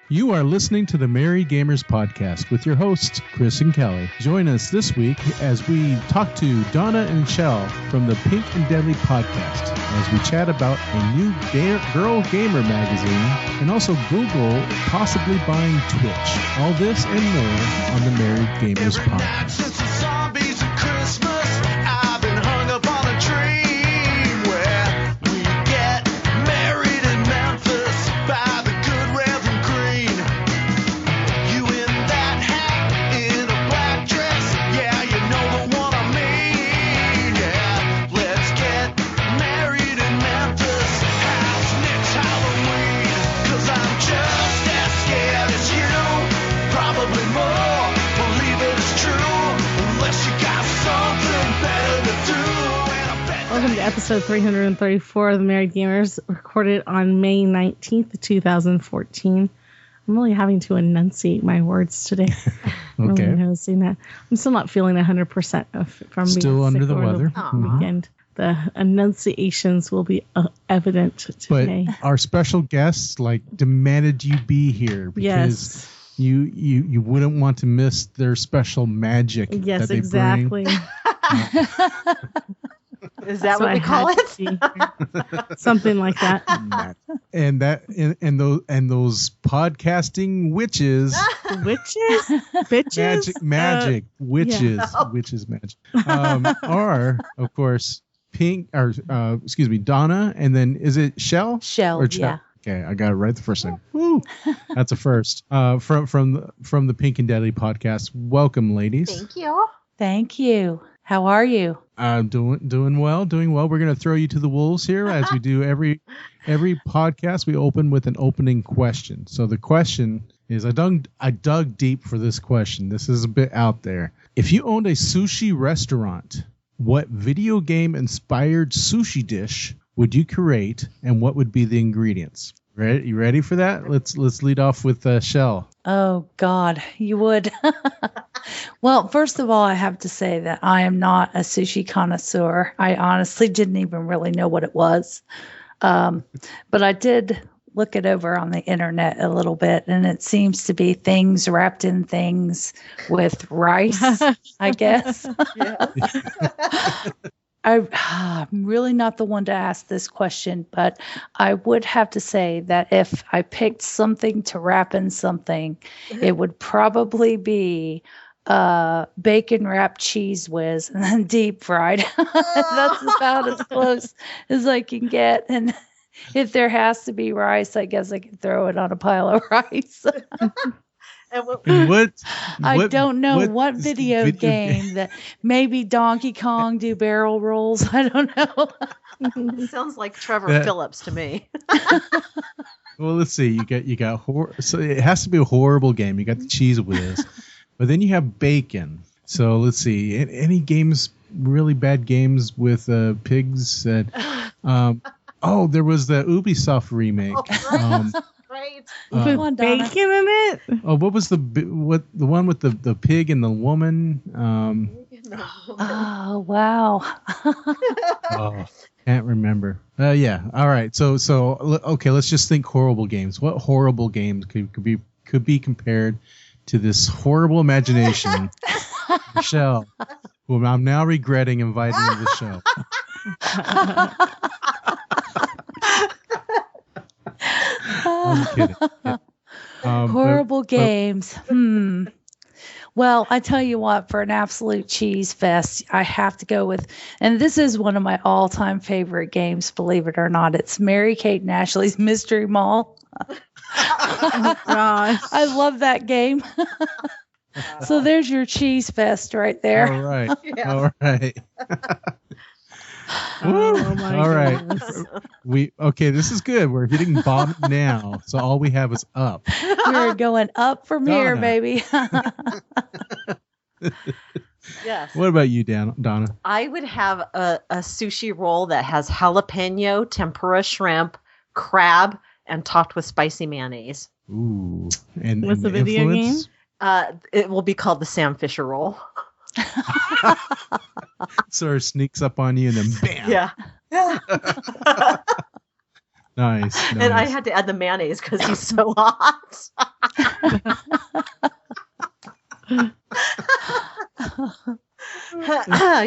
You are listening to the Married Gamers Podcast with your hosts, Chris and Kelly. Join us this week as we talk to Donna and Chelle from the Pink and Deadly Podcast as we chat about a new Girl Gamer magazine and also Google possibly buying Twitch. All this and more on the Married Gamers Podcast. Welcome to episode 334 of the Married Gamers, recorded on May 19th, 2014. I'm really having to enunciate my words today. I'm Okay. really noticing that. I'm still not feeling 100% from being Still under sick the over weather. weekend. The enunciations will be evident today. But our special guests demanded you be here because you wouldn't want to miss their special magic. Yes, that they exactly. bring. Is that what we call it? Something like that. And those podcasting witches. Witches? Bitches? Magic. Witches. Yeah. Witches magic. Are, of course, Donna, and then is it Chelle? Chelle, Or Chelle? yeah. Okay, I got it right the first time. Woo. That's a first. From the Pink and Deadly Podcast. Welcome, ladies. Thank you. Thank you. How are you? Doing well. We're going to throw you to the wolves here as we do every podcast. We open with an opening question. So the question is, I dug deep for this question. This is a bit out there. If you owned a sushi restaurant, what video game inspired sushi dish would you create, and what would be the ingredients? You ready for that? Let's lead off with Chelle. Oh, God, you would. Well, first of all, I have to say that I am not a sushi connoisseur. I honestly didn't even really know what it was. But I did look it over on the internet a little bit, and it seems to be things wrapped in things with rice, I guess. I'm really not the one to ask this question, but I would have to say that if I picked something to wrap in something, it would probably be bacon wrapped cheese whiz and then deep fried. That's about as close as I can get. And if there has to be rice, I guess I can throw it on a pile of rice. I don't know what video game that maybe Donkey Kong do barrel rolls. I don't know. Sounds like Trevor Phillips to me. Well, let's see. You got so it has to be a horrible game. You got the cheese whiz, but then you have bacon. So let's see. Any games, really bad games with pigs that. There was the Ubisoft remake. Right. With bacon in it? Oh, what was the one with the pig and the woman? Oh, wow. Can't remember. Yeah. All right. So okay. Let's just think horrible games. What horrible games could be compared to this horrible imagination? Michelle, who I'm now regretting inviting to the show. I'm kidding. Horrible games. Well, I tell you what, for an absolute cheese fest, I have to go with, and this is one of my all-time favorite games, believe it or not. It's Mary-Kate and Ashley's Mystery Mall. Oh, gosh. I love that game. So there's your cheese fest right there. All right. Yeah. All right. Oh my all right. goodness. This is good. We're hitting bottom now, so all we have is up. We're going up from here, baby. Yes. What about you, Donna? I would have a sushi roll that has jalapeno, tempura shrimp, crab, and topped with spicy mayonnaise. Ooh. And What's the video influence? game? It will be called the Sam Fisher roll. Sort of sneaks up on you and then bam. Yeah. Nice. And I had to add the mayonnaise because he's so hot.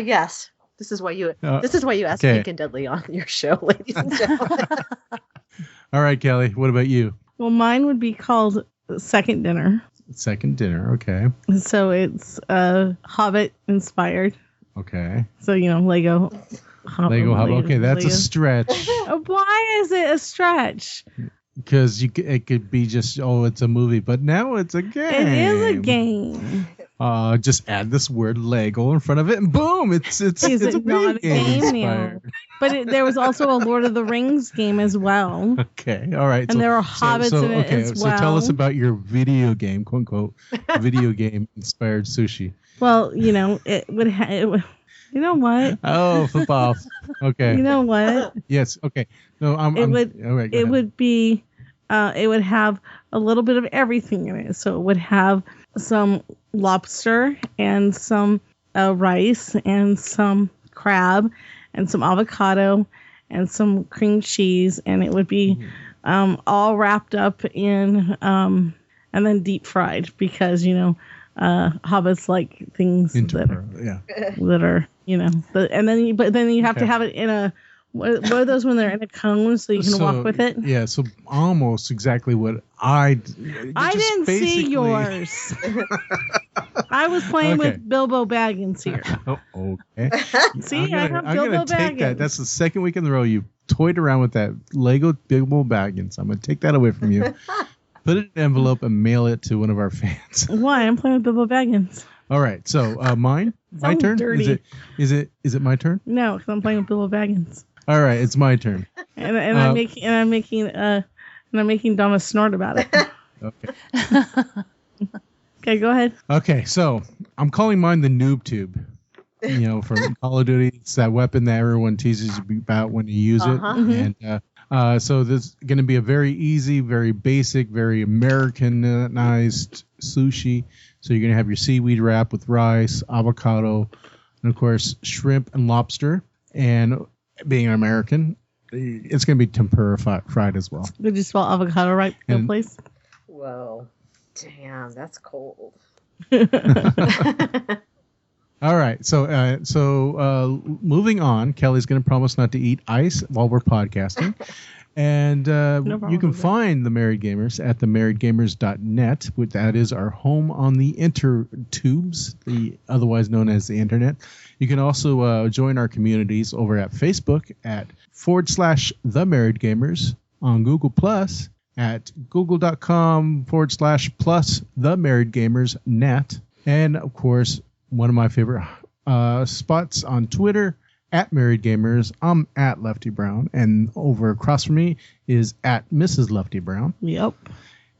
Yes. This is why you ask okay. Geek and Deadly on your show, ladies and gentlemen. All right, Kelly. What about you? Well, mine would be called Second Dinner. Second Dinner. Okay. So it's Hobbit inspired. Okay. So, Lego. Lego Hobbit. Okay, that's a stretch. Why is it a stretch? Because it could be just, it's a movie, but now it's a game. It is a game. Just add this word Lego in front of it, and boom! It's Is it not a game now? But there was also a Lord of the Rings game as well. Okay, all right. And there are hobbits in it as well. So tell us about your video game, quote unquote, video game inspired sushi. Well, it would. You know what? Oh, flip off. Okay. You know what? Yes. Okay. No, all right, it would be. It would have a little bit of everything in it. So it would have some lobster and some rice and some crab and some avocado and some cream cheese, and it would be all wrapped up in and then deep fried because hobbits like things that are and then you have to have it in a. What are those when they're in a cone so you can walk with it? Yeah, so almost exactly what I didn't see yours. I was playing with Bilbo Baggins here. Oh, okay. See, I'm I have Bilbo Baggins. Take that. That's the second week in a row you toyed around with that Lego Bilbo Baggins. I'm going to take that away from you. Put it in an envelope and mail it to one of our fans. Why? I'm playing with Bilbo Baggins. All right, so mine? My turn? Dirty. Is it my turn? No, because I'm playing with Bilbo Baggins. All right, it's my turn. And I'm making Donna snort about it. Okay. Okay, go ahead. Okay, so I'm calling mine the noob tube. From Call of Duty, it's that weapon that everyone teases you about when you use it. Mm-hmm. And so this is going to be a very easy, very basic, very Americanized sushi. So you're going to have your seaweed wrap with rice, avocado, and of course shrimp and lobster. And being an American, it's going to be tempura fried as well. Did you spell avocado right, please? Whoa. Damn, that's cold. All right. So moving on, Kelly's going to promise not to eat ice while we're podcasting. And you can find the Married Gamers at themarriedgamers.net. That is our home on the intertubes, otherwise known as the internet. You can also join our communities over at Facebook at /The Married Gamers, on Google Plus at google.com/plus The Married Gamers net. And of course, one of my favorite spots on Twitter, at Married Gamers. I'm at Lefty Brown, and over across from me is at Mrs. Lefty Brown. Yep.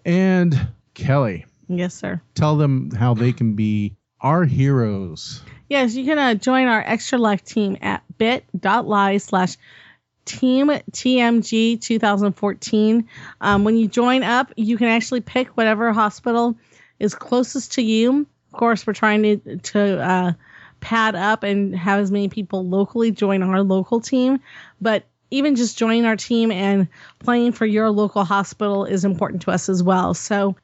And Kelly. Yes, sir. Tell them how they can be our heroes. Yes, you can join our Extra Life team at bit.ly/TeamTMG2014. When you join up, you can actually pick whatever hospital is closest to you. Of course, we're trying to pad up and have as many people locally join our local team, but even just joining our team and playing for your local hospital is important to us as well. So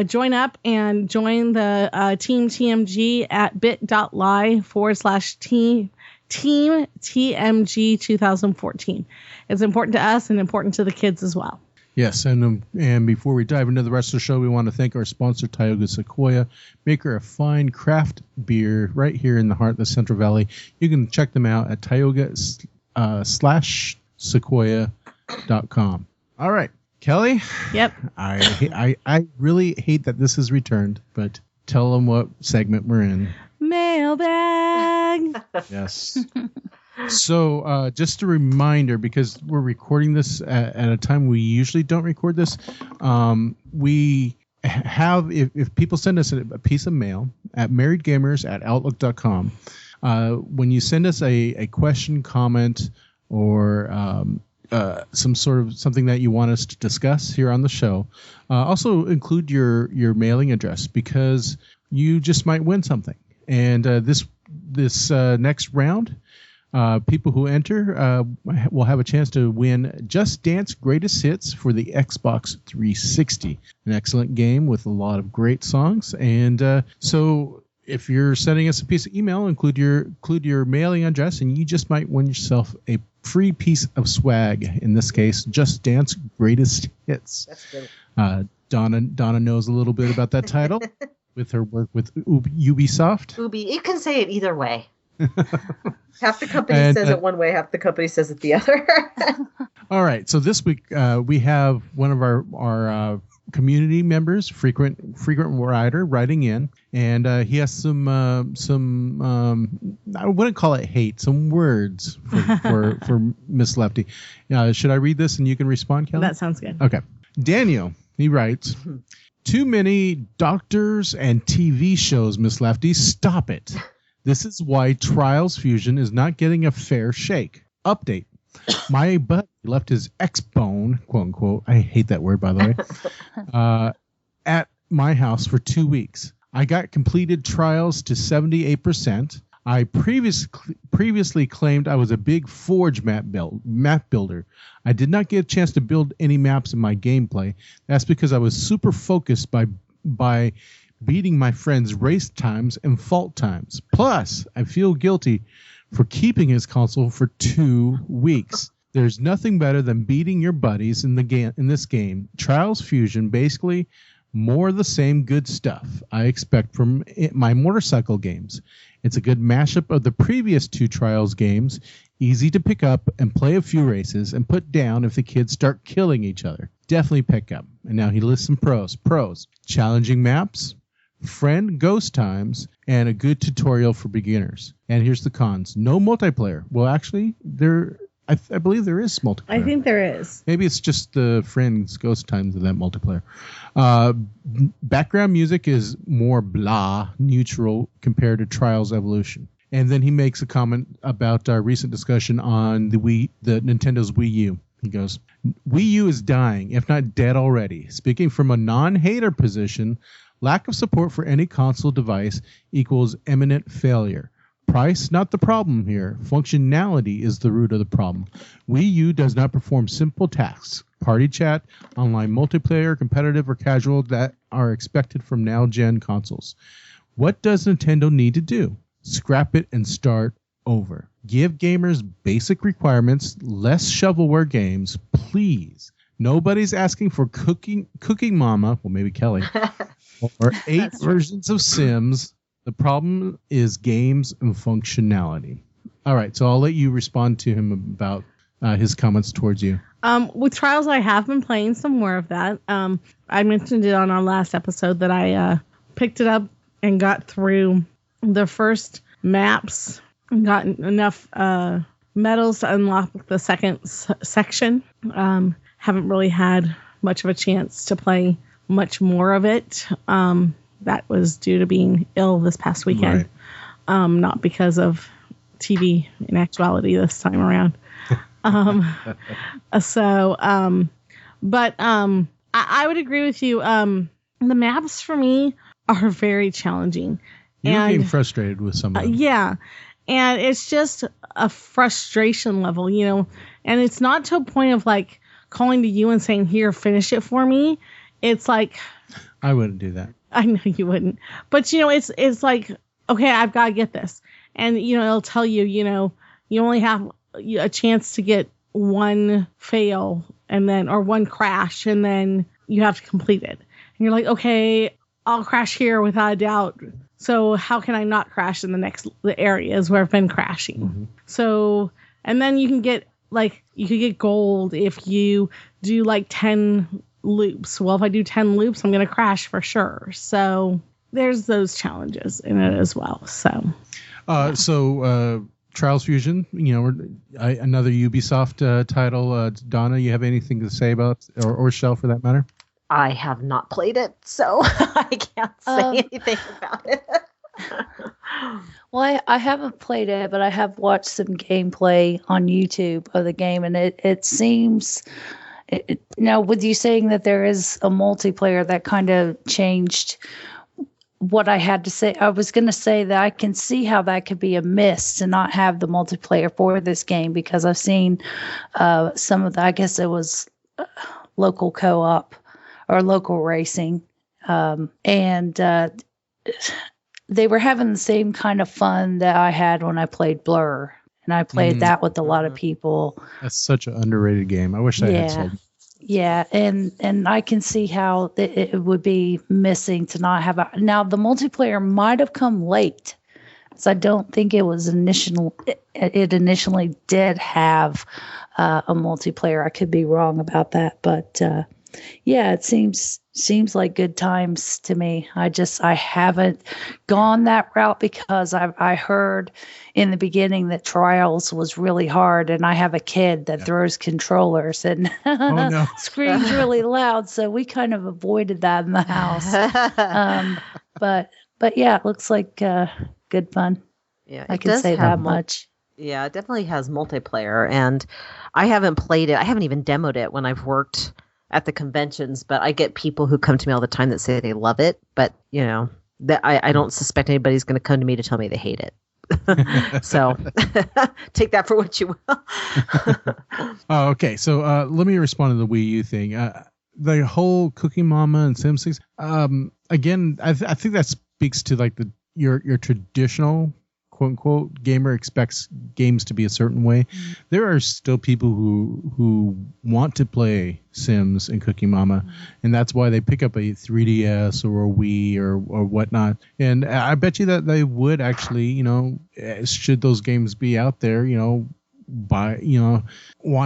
join up and join the Team TMG at bit.ly/TeamTMG2014. It's important to us and important to the kids as well. Yes, and before we dive into the rest of the show, we want to thank our sponsor, Tioga Sequoia, maker of fine craft beer right here in the heart of the Central Valley. You can check them out at Tioga/Sequoia.com. All right, Kelly. Yep. I really hate that this is returned, but tell them what segment we're in. Mailbag. Yes. So just a reminder, because we're recording this at a time we usually don't record this, we have, if people send us a piece of mail at marriedgamers@outlook.com, when you send us a question, comment, or some sort of something that you want us to discuss here on the show, also include your mailing address, because you just might win something. And this next round, People who enter will have a chance to win Just Dance Greatest Hits for the Xbox 360. An excellent game with a lot of great songs. And so if you're sending us a piece of email, include your mailing address, and you just might win yourself a free piece of swag. In this case, Just Dance Greatest Hits. That's good. Donna knows a little bit about that title with her work with Ubisoft. You can say it either way. Half the company says it one way, half the company says it the other. All right. So this week we have one of our community members, frequent writer, writing in, and he has some I wouldn't call it hate, some words for Miss Lefty. Should I read this and you can respond, Kelly? That sounds good. Okay. Daniel, he writes, too many doctors and TV shows, Miss Lefty. Stop it. This is why Trials Fusion is not getting a fair shake. Update. My buddy left his X-Bone, quote unquote, I hate that word, by the way, at my house for 2 weeks. I got completed trials to 78%. I previously claimed I was a big Forge map builder. I did not get a chance to build any maps in my gameplay. That's because I was super focused by beating my friends' race times and fault times. Plus, I feel guilty for keeping his console for 2 weeks. There's nothing better than beating your buddies in this game. Trials Fusion, basically more of the same good stuff I expect from my motorcycle games. It's a good mashup of the previous 2 Trials games, easy to pick up and play a few races and put down if the kids start killing each other. Definitely pick up. And now he lists some pros. Challenging maps, friend ghost times, and a good tutorial for beginners. And here's the cons. No multiplayer. Well, actually, I believe there is multiplayer. I think there is. Maybe it's just the friends ghost times of that multiplayer. Background music is more blah, neutral compared to Trials Evolution. And then he makes a comment about our recent discussion on the Nintendo's Wii U. He goes, Wii U is dying, if not dead already. Speaking from a non-hater position, lack of support for any console device equals imminent failure. Price, not the problem here. Functionality is the root of the problem. Wii U does not perform simple tasks, party chat, online multiplayer, competitive or casual, that are expected from now-gen consoles. What does Nintendo need to do? Scrap it and start over. Give gamers basic requirements, less shovelware games, please. Nobody's asking for Cooking Mama, well, maybe Kelly, or 8 versions of Sims. The problem is games and functionality. All right, so I'll let you respond to him about his comments towards you. With Trials, I have been playing some more of that. I mentioned it on our last episode that I picked it up and got through the first maps and got enough medals to unlock the second section. Haven't really had much of a chance to play much more of it. That was due to being ill this past weekend, not because of TV in actuality this time around. But I would agree with you. The maps for me are very challenging. You're getting frustrated with some of them. Yeah. And it's just a frustration level, and it's not to a point of like calling to you and saying, here, finish it for me. It's like, I wouldn't do that. I know you wouldn't, but it's like, okay, I've got to get this. And, it'll tell you, you only have a chance to get one fail or one crash, and then you have to complete it. And you're like, okay, I'll crash here without a doubt. So how can I not crash in the areas where I've been crashing? Mm-hmm. So, and then you can get gold if you do like 10 loops. Well, if I do 10 loops, I'm going to crash for sure. So there's those challenges in it as well. So, Trials Fusion, another Ubisoft title. Donna, you have anything to say about, or Chelle for that matter? I have not played it, so I can't say anything about it. Well, I haven't played it, but I have watched some gameplay on YouTube of the game, and it seems... Now, with you saying that there is a multiplayer that kind of changed what I had to say. I was going to say that I can see how that could be a miss to not have the multiplayer for this game, because I've seen some of the, I guess it was local co-op or local racing. And they were having the same kind of fun that I had when I played Blur. And I played that with a lot of people. That's such an underrated game. I wish I had sold. Yeah, and I can see how it would be missing to not have a. Now, the multiplayer might have come late, so I don't think it was it initially did have a multiplayer. I could be wrong about that, but yeah, it seems like good times to me. I haven't gone that route because I heard in the beginning that Trials was really hard, and I have a kid that throws controllers and screams really loud, so we kind of avoided that in the house. But yeah, it looks like good fun. Yeah, I can say that much. Yeah, it definitely has multiplayer, and I haven't played it. I haven't even demoed it when I've worked at the conventions, but I get people who come to me all the time that say they love it, but that I don't suspect anybody's going to come to me to tell me they hate it. So take that for what you will. Oh, okay. So let me respond to the Wii U thing. The whole Cookie Mama and Simpsons. Again, I think that speaks to like your traditional quote unquote gamer expects games to be a certain way. There are still people who want to play Sims and Cookie Mama, and that's why they pick up a 3DS or a Wii or whatnot. And I bet you that they would actually, should those games be out there, want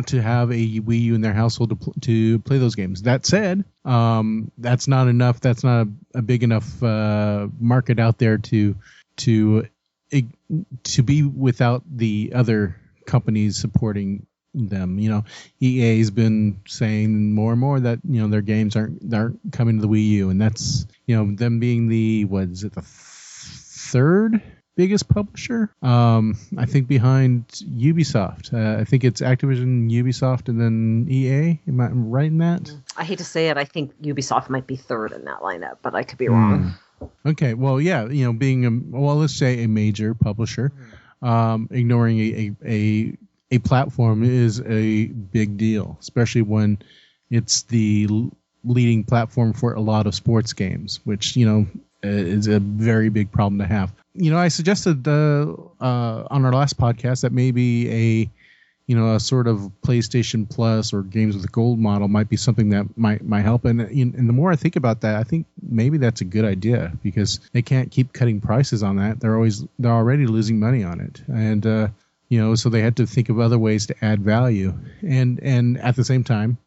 to have a Wii U in their household to play those games. That said, that's not enough. That's not a big enough market out there to be without the other companies supporting them. EA's been saying more and more that their games aren't coming to the Wii U, and that's them being the third biggest publisher, I think, behind Ubisoft. I think it's Activision, Ubisoft, and then EA. Am I right in that? I hate to say it, I think Ubisoft might be third in that lineup, but I could be wrong. Okay, well, yeah, being let's say a major publisher, ignoring a platform is a big deal, especially when it's the leading platform for a lot of sports games, which is a very big problem to have. I suggested on our last podcast that maybe a sort of PlayStation Plus or games with a gold model might be something that might help. And the more I think about that, I think maybe that's a good idea, because they can't keep cutting prices on that. They're already losing money on it. And, so they had to think of other ways to add value. And at the same time,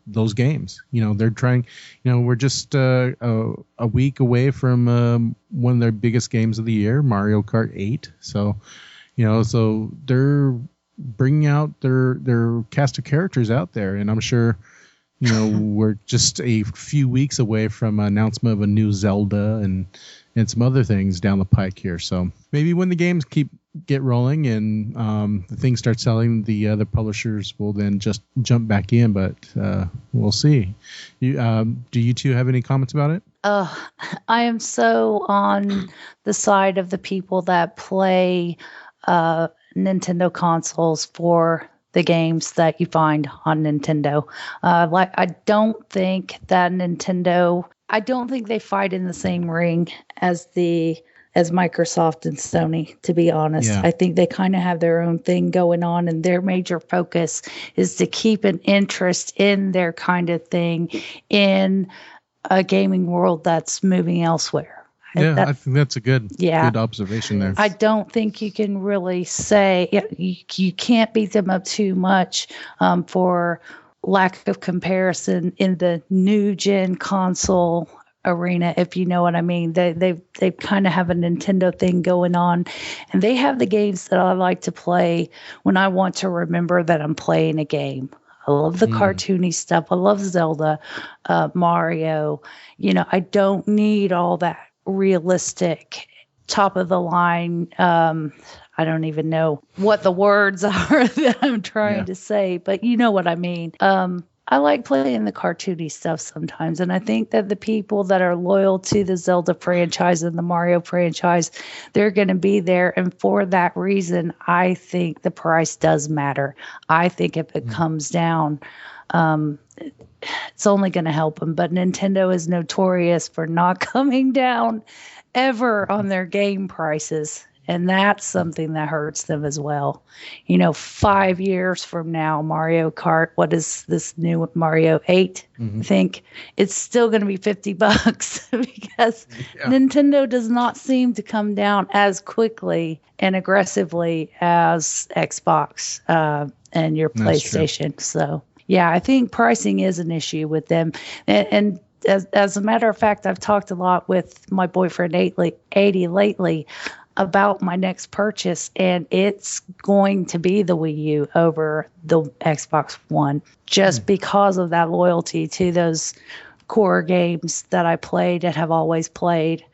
those games, they're trying, we're just a week away from one of their biggest games of the year, Mario Kart 8. So, so they're bringing out their cast of characters out there, and I'm sure we're just a few weeks away from an announcement of a new Zelda and some other things down the pike here. So maybe when the games get rolling and the things start selling, the other publishers will then just jump back in, but we'll see. Do you two have any comments about it? I am so on the side of the people that play Nintendo consoles for the games that you find on Nintendo. I don't think they fight in the same ring as Microsoft and Sony, to be honest. Yeah. I think they kind of have their own thing going on, and their major focus is to keep an interest in their kind of thing in a gaming world that's moving elsewhere. Yeah, I think that's a good observation there. I don't think you can really say you can't beat them up too much for lack of comparison in the new gen console arena, if you know what I mean. They kind of have a Nintendo thing going on, and they have the games that I like to play when I want to remember that I'm playing a game. I love the cartoony stuff. I love Zelda, Mario. I don't need all that realistic, top of the line. I don't even know what the words are that I'm trying to say, but you know what I mean. I like playing the cartoony stuff sometimes. And I think that the people that are loyal to the Zelda franchise and the Mario franchise, they're going to be there. And for that reason, I think the price does matter. I think if it comes down, it's only going to help them. But Nintendo is notorious for not coming down ever on their game prices. And that's something that hurts them as well. 5 years from now, Mario Kart, what is this new Mario 8? I think it's still going to be $50 because Nintendo does not seem to come down as quickly and aggressively as Xbox and your PlayStation. So, yeah, I think pricing is an issue with them. And as a matter of fact, I've talked a lot with my boyfriend 80 lately about my next purchase, and it's going to be the Wii U over the Xbox One, just because of that loyalty to those core games that I played and have always played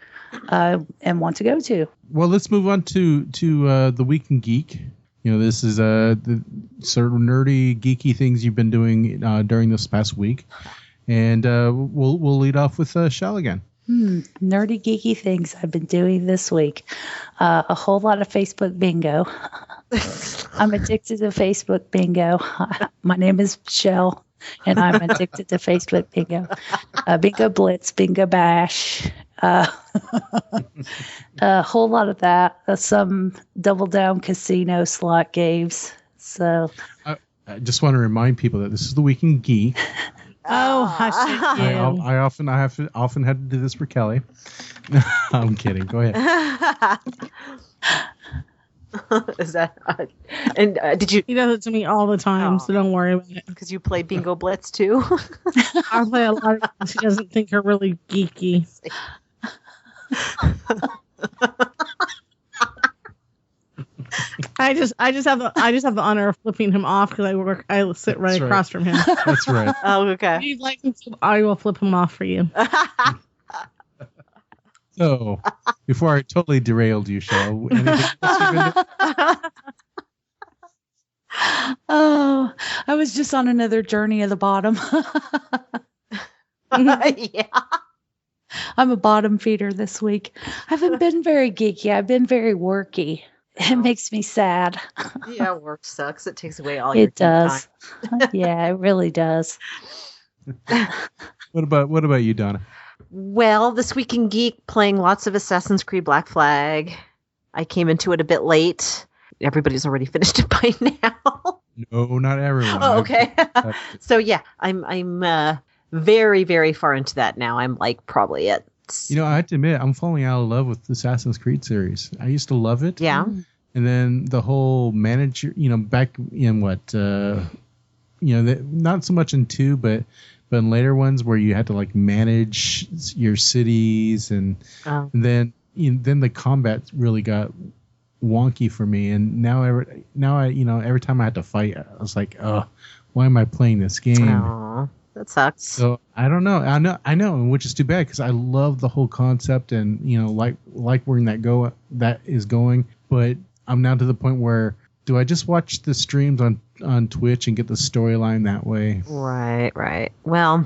and want to go to. Well, let's move on to the Week in Geek. This is the sort of nerdy, geeky things you've been doing during this past week, and we'll lead off with Chelle again. Nerdy, geeky things I've been doing this week. A whole lot of Facebook bingo. I'm addicted to Facebook bingo. My name is Chelle, and I'm addicted to Facebook bingo. Bingo Blitz, Bingo Bash. A whole lot of that. Some Double Down Casino slot games. So I just want to remind people that this is the Week in Geek. Oh, hush it, you. I often had to do this for Kelly. I'm kidding. Go ahead. Is that? And did you? He does it to me all the time, so don't worry about it. Because you play Bingo Blitz too. I play a lot of things he doesn't think are really geeky. I just have the honor of flipping him off because I sit right across from him. That's right. Oh, okay. If you'd like him to, I will flip him off for you. So, before I totally derailed you, Chelle, anything else you've been doing? Oh, I was just on another journey of the bottom. Yeah. I'm a bottom feeder this week. I haven't been very geeky. I've been very worky. It makes me sad. Yeah, work sucks. It takes away all your It does. Yeah, it really does. What about you, Donna? Well, this Week in Geek, playing lots of Assassin's Creed Black Flag. I came into it a bit late. Everybody's already finished it by now. No, not everyone. Oh, okay. So yeah, I'm very, very far into that now. I'm like probably at. I have to admit, I'm falling out of love with the Assassin's Creed series. I used to love it. Yeah. And then the whole manager, back in not so much in 2, but in later ones where you had to like manage your cities and then the combat really got wonky for me. And now every time I had to fight, I was like, oh, why am I playing this game? Aww. That sucks. So I don't know. I know, which is too bad because I love the whole concept and like where that is going. But I'm now to the point where do I just watch the streams on Twitch and get the storyline that way? Right. Well,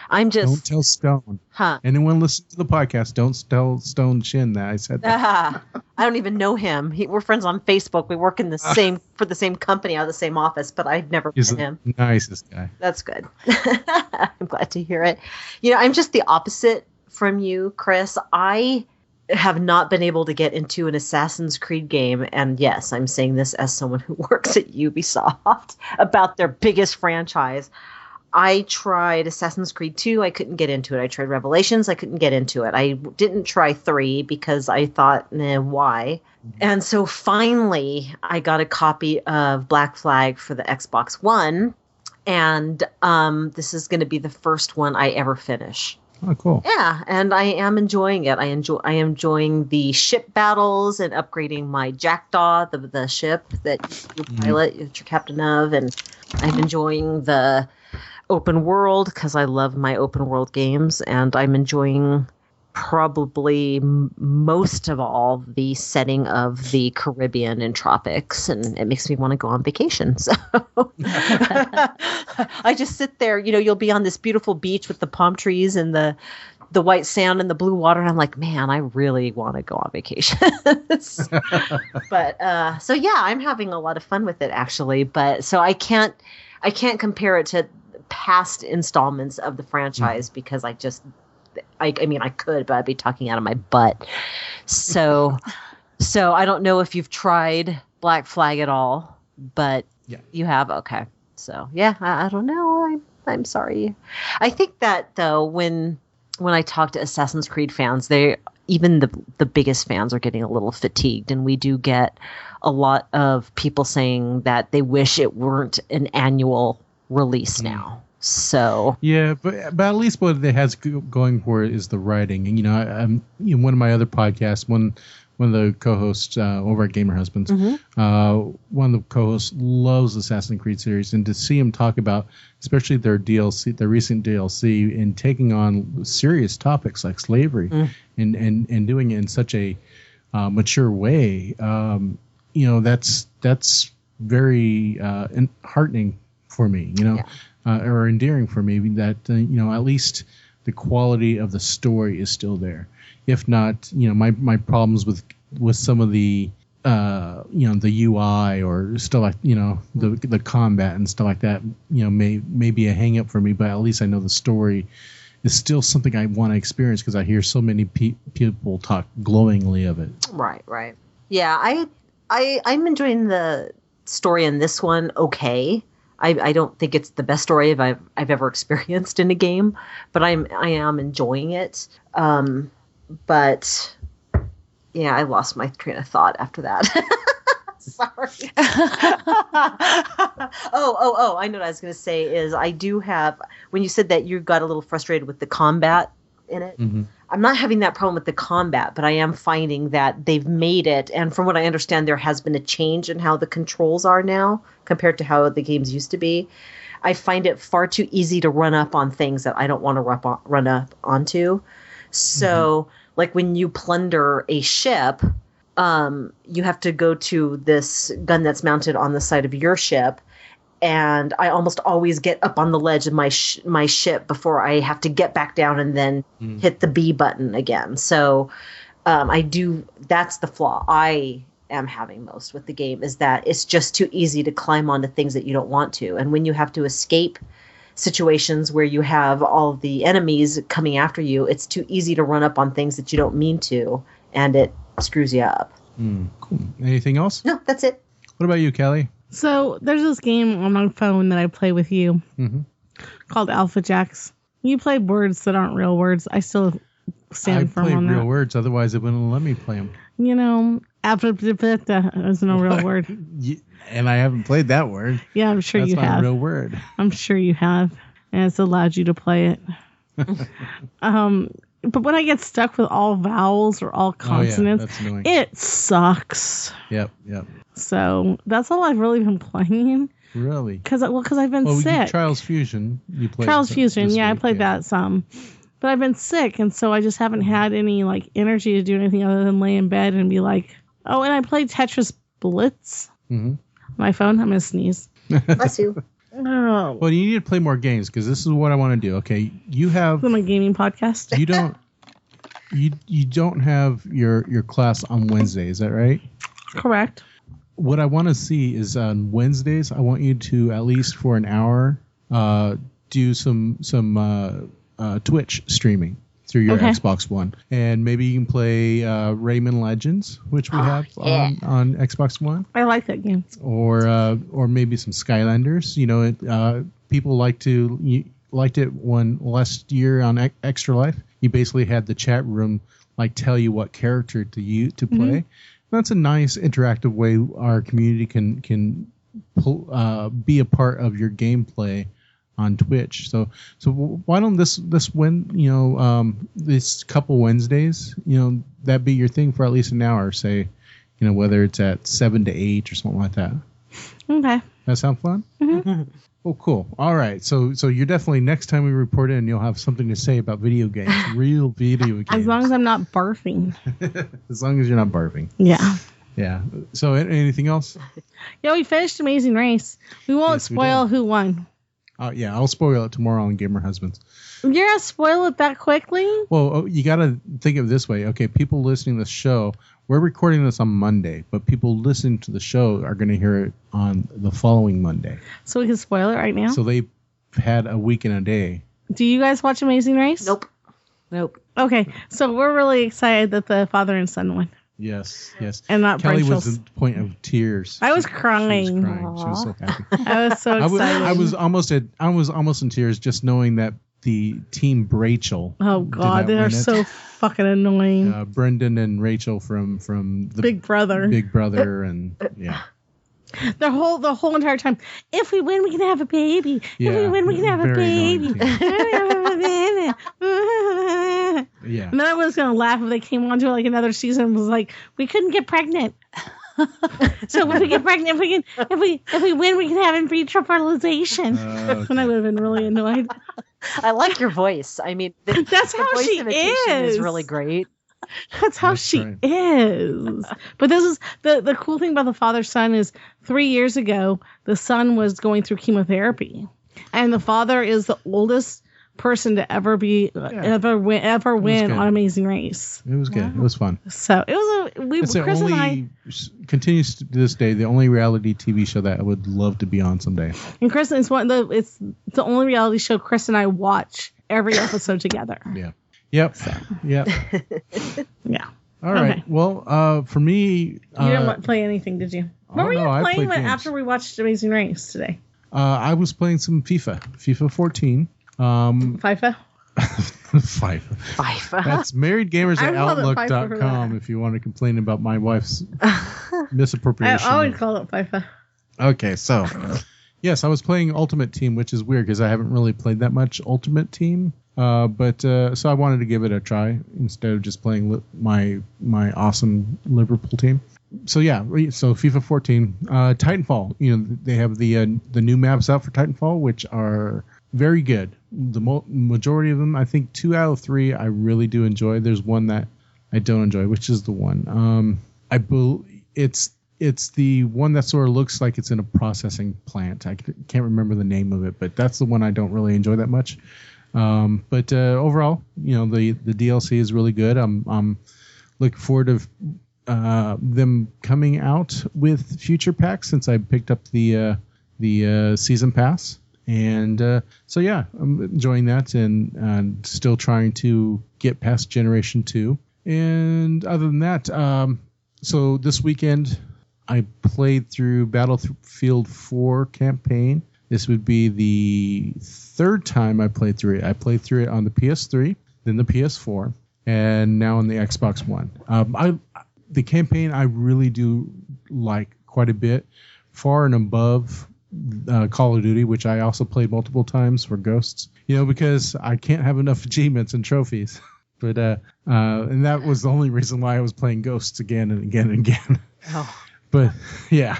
I'm just don't tell Stone. Huh? Anyone listen to the podcast? Don't tell Stone Chin that I said that. I don't even know him. We're friends on Facebook. We work in the same company out of the same office, but I've never met him. Nicest guy. That's good. I'm glad to hear it. I'm just the opposite from you, Chris. I have not been able to get into an Assassin's Creed game, and yes, I'm saying this as someone who works at Ubisoft about their biggest franchise. I tried Assassin's Creed 2. I couldn't get into it. I tried Revelations. I couldn't get into it. I didn't try 3 because I thought, why? And so finally, I got a copy of Black Flag for the Xbox One, and this is going to be the first one I ever finish. Oh, cool. Yeah, and I am enjoying it. I am enjoying the ship battles and upgrading my Jackdaw, the ship that you pilot, that you're captain of, and I'm enjoying the open world because I love my open world games, and I'm enjoying probably most of all the setting of the Caribbean and tropics, and it makes me want to go on vacation. So I just sit there, you'll be on this beautiful beach with the palm trees and the white sand and the blue water, and I'm like, man, I really want to go on vacation. But so yeah, I'm having a lot of fun with it actually. But so I can't compare it to past installments of the franchise because I mean, I could, but I'd be talking out of my butt. So I don't know if you've tried Black Flag at all, but yeah. You have? Okay. So yeah, I don't know. I'm sorry. I think that though, when I talk to Assassin's Creed fans, even the biggest fans are getting a little fatigued, and we do get a lot of people saying that they wish it weren't an annual release now. So yeah, but at least what it has going for it is the writing. And I'm one of my other podcasts, one of the co-hosts over at Gamer Husbands, one of the co-hosts loves Assassin's Creed series, and to see him talk about especially their DLC, their recent DLC, and taking on serious topics like slavery and doing it in such a mature way, that's very heartening for me, or endearing for me that at least the quality of the story is still there. If not, my problems with some of the the UI or stuff like the combat and stuff like that may be a hang up for me, but at least I know the story is still something I want to experience because I hear so many people talk glowingly of it. Right. Yeah, I'm enjoying the story in this one. Okay. I don't think it's the best story I've ever experienced in a game, but I am enjoying it. But yeah, I lost my train of thought after that. Sorry. Oh, I know what I was going to say is I do have, when you said that you got a little frustrated with the combat in it, I'm not having that problem with the combat, but I am finding that they've made it, and from what I understand, there has been a change in how the controls are now compared to how the games used to be. I find it far too easy to run up on things that I don't want to run up onto. So, like when you plunder a ship, you have to go to this gun that's mounted on the side of your ship, and I almost always get up on the ledge of my ship before I have to get back down and then hit the B button again. So that's the flaw I am having most with the game, is that it's just too easy to climb onto things that you don't want to. And when you have to escape situations where you have all of the enemies coming after you, it's too easy to run up on things that you don't mean to, and it screws you up. Cool. Anything else? No, that's it. What about you, Kelly? So there's this game on my phone that I play with you called Alpha Jacks. You play words that aren't real words. I still stand firm on that. I play real words, otherwise it wouldn't let me play them. Alpha is no real word. And I haven't played that word. Yeah, I'm sure you have. That's not a real word. I'm sure you have. And it's allowed you to play it. But when I get stuck with all vowels or all consonants, that's annoying. It sucks. Yep. So that's all I've really been playing. Really? Because I've been sick. Trials Fusion. You played Trials Fusion. Yeah, I played that some. But I've been sick, and so I just haven't had any energy to do anything other than lay in bed and be like, oh, and I played Tetris Blitz. My phone. I'm gonna sneeze. Bless you. Oh. Well, you need to play more games because this is what I want to do. Okay, you have my gaming podcast. You don't. You don't have your class on Wednesday. Is that right? Correct. What I want to see is on Wednesdays, I want you to at least for an hour do some Twitch streaming through your Xbox One, and maybe you can play Rayman Legends, which we have on Xbox One. I like that game. Or maybe some Skylanders. People liked it when last year on Extra Life. You basically had the chat room tell you what character to play. That's a nice interactive way our community can be a part of your gameplay on Twitch. So why don't this couple Wednesdays, that be your thing for at least an hour, say, whether it's at 7 to 8 or something like that. Okay. That sound fun? Oh, cool. All right. So you're definitely, next time we report in, you'll have something to say about video games, real video games. As long as I'm not barfing. As long as you're not barfing. Yeah. Yeah. So anything else? Yeah, we finished Amazing Race. We won't spoil who won. Yeah, I'll spoil it tomorrow on Gamer Husbands. You're going to spoil it that quickly? Well, you got to think of it this way. Okay, people listening to the show, we're recording this on Monday, but people listening to the show are going to hear it on the following Monday. So we can spoil it right now? So they've had a week and a day. Do you guys watch Amazing Race? Nope. Okay, so we're really excited that the father and son won. Yes. And not Kelly Rachel's. was at the point of tears. I was crying. She was crying. She was so happy. I was so excited. I was almost in tears just knowing that the team Rachel. Oh God, they are so fucking annoying. Brendan and Rachel from the Big Brother, and yeah. The whole entire time. If we win, we can have a baby. Yeah, if we win, we can have a baby. Yeah. And then I was gonna laugh if they came on to like another season and was like, we couldn't get pregnant. So if we get pregnant, if we win, we can have in vitro fertilization. Okay. And I would have been really annoyed. I like your voice. I mean, That's how voice she imitation is. really great. That's how she is. But this is the cool thing about the father-son is 3 years ago, the son was going through chemotherapy. And the father is the oldest person to ever win on Amazing Race. It was good. It was fun. So it was Chris and I continues to this day the only reality TV show that I would love to be on someday. And Chris, it's the only reality show Chris and I watch every episode together. Yeah. Yep. So. Yep. Yeah. All right. Okay. Well, for me, you didn't play anything, did you? What were you playing after we watched Amazing Race today? I was playing some FIFA 14. FIFA? FIFA. That's marriedgamers at outlook.com if you want to complain about my wife's misappropriation. I always call it FIFA. Okay, so yes, I was playing Ultimate Team, which is weird because I haven't really played that much Ultimate Team. But so I wanted to give it a try instead of just playing my awesome Liverpool team. So yeah, so FIFA 14, Titanfall. They have the new maps out for Titanfall, which are very good. The majority of them, I think 2 out of 3, I really do enjoy. There's one that I don't enjoy, which is the one. It's the one that sort of looks like it's in a processing plant. I can't remember the name of it, but that's the one I don't really enjoy that much. But overall, the DLC is really good. I'm looking forward to them coming out with future packs since I picked up the season pass. And so yeah, I'm enjoying that and still trying to get past Generation 2. And other than that, so this weekend I played through Battlefield 4 campaign. This would be the third time I played through it. I played through it on the PS3, then the PS4, and now on the Xbox One. The campaign I really do like quite a bit, far and above Call of Duty, which I also played multiple times for Ghosts. Because I can't have enough achievements and trophies. But and that was the only reason why I was playing Ghosts again and again and again. Oh. But yeah.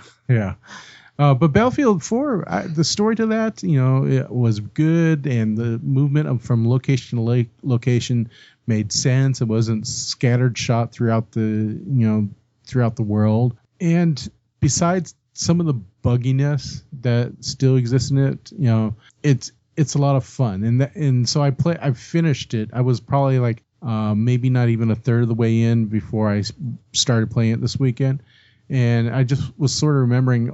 But Battlefield 4, the story to that, it was good, and the movement from location to location made sense. It wasn't scattered shot throughout the world. And besides some of the bugginess that still exists in it, it's a lot of fun. And so I finished it. I was probably like maybe not even a third of the way in before I started playing it this weekend. And I just was sort of remembering,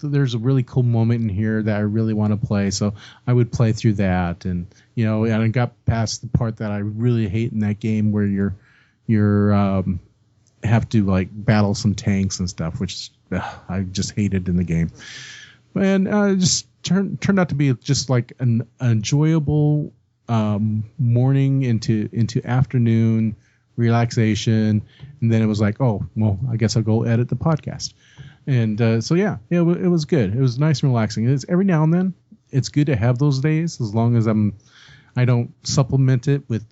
there's a really cool moment in here that I really want to play. So I would play through that. And, and I got past the part that I really hate in that game where you're have to like battle some tanks and stuff, which I just hated in the game. And just turned out to be just like an enjoyable morning into afternoon relaxation. And then it was like, I guess I'll go edit the podcast. And so yeah, it was good. It was nice and relaxing. It's every now and then it's good to have those days, as long as I don't supplement it with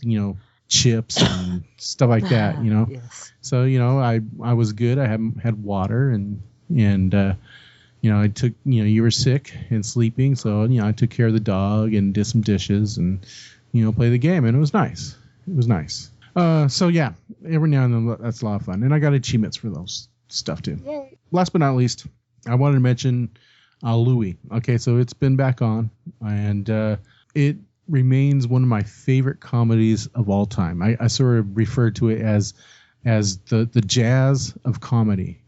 chips and stuff like that. Yes. So I was good. I had water and I took, you were sick and sleeping, so I took care of the dog and did some dishes and play the game, and it was nice. It was nice. So yeah, every now and then that's a lot of fun, and I got achievements for those stuff too. Yay. Last but not least, I wanted to mention Louie. Okay, so it's been back on, and it remains one of my favorite comedies of all time. I sort of refer to it as the jazz of comedy.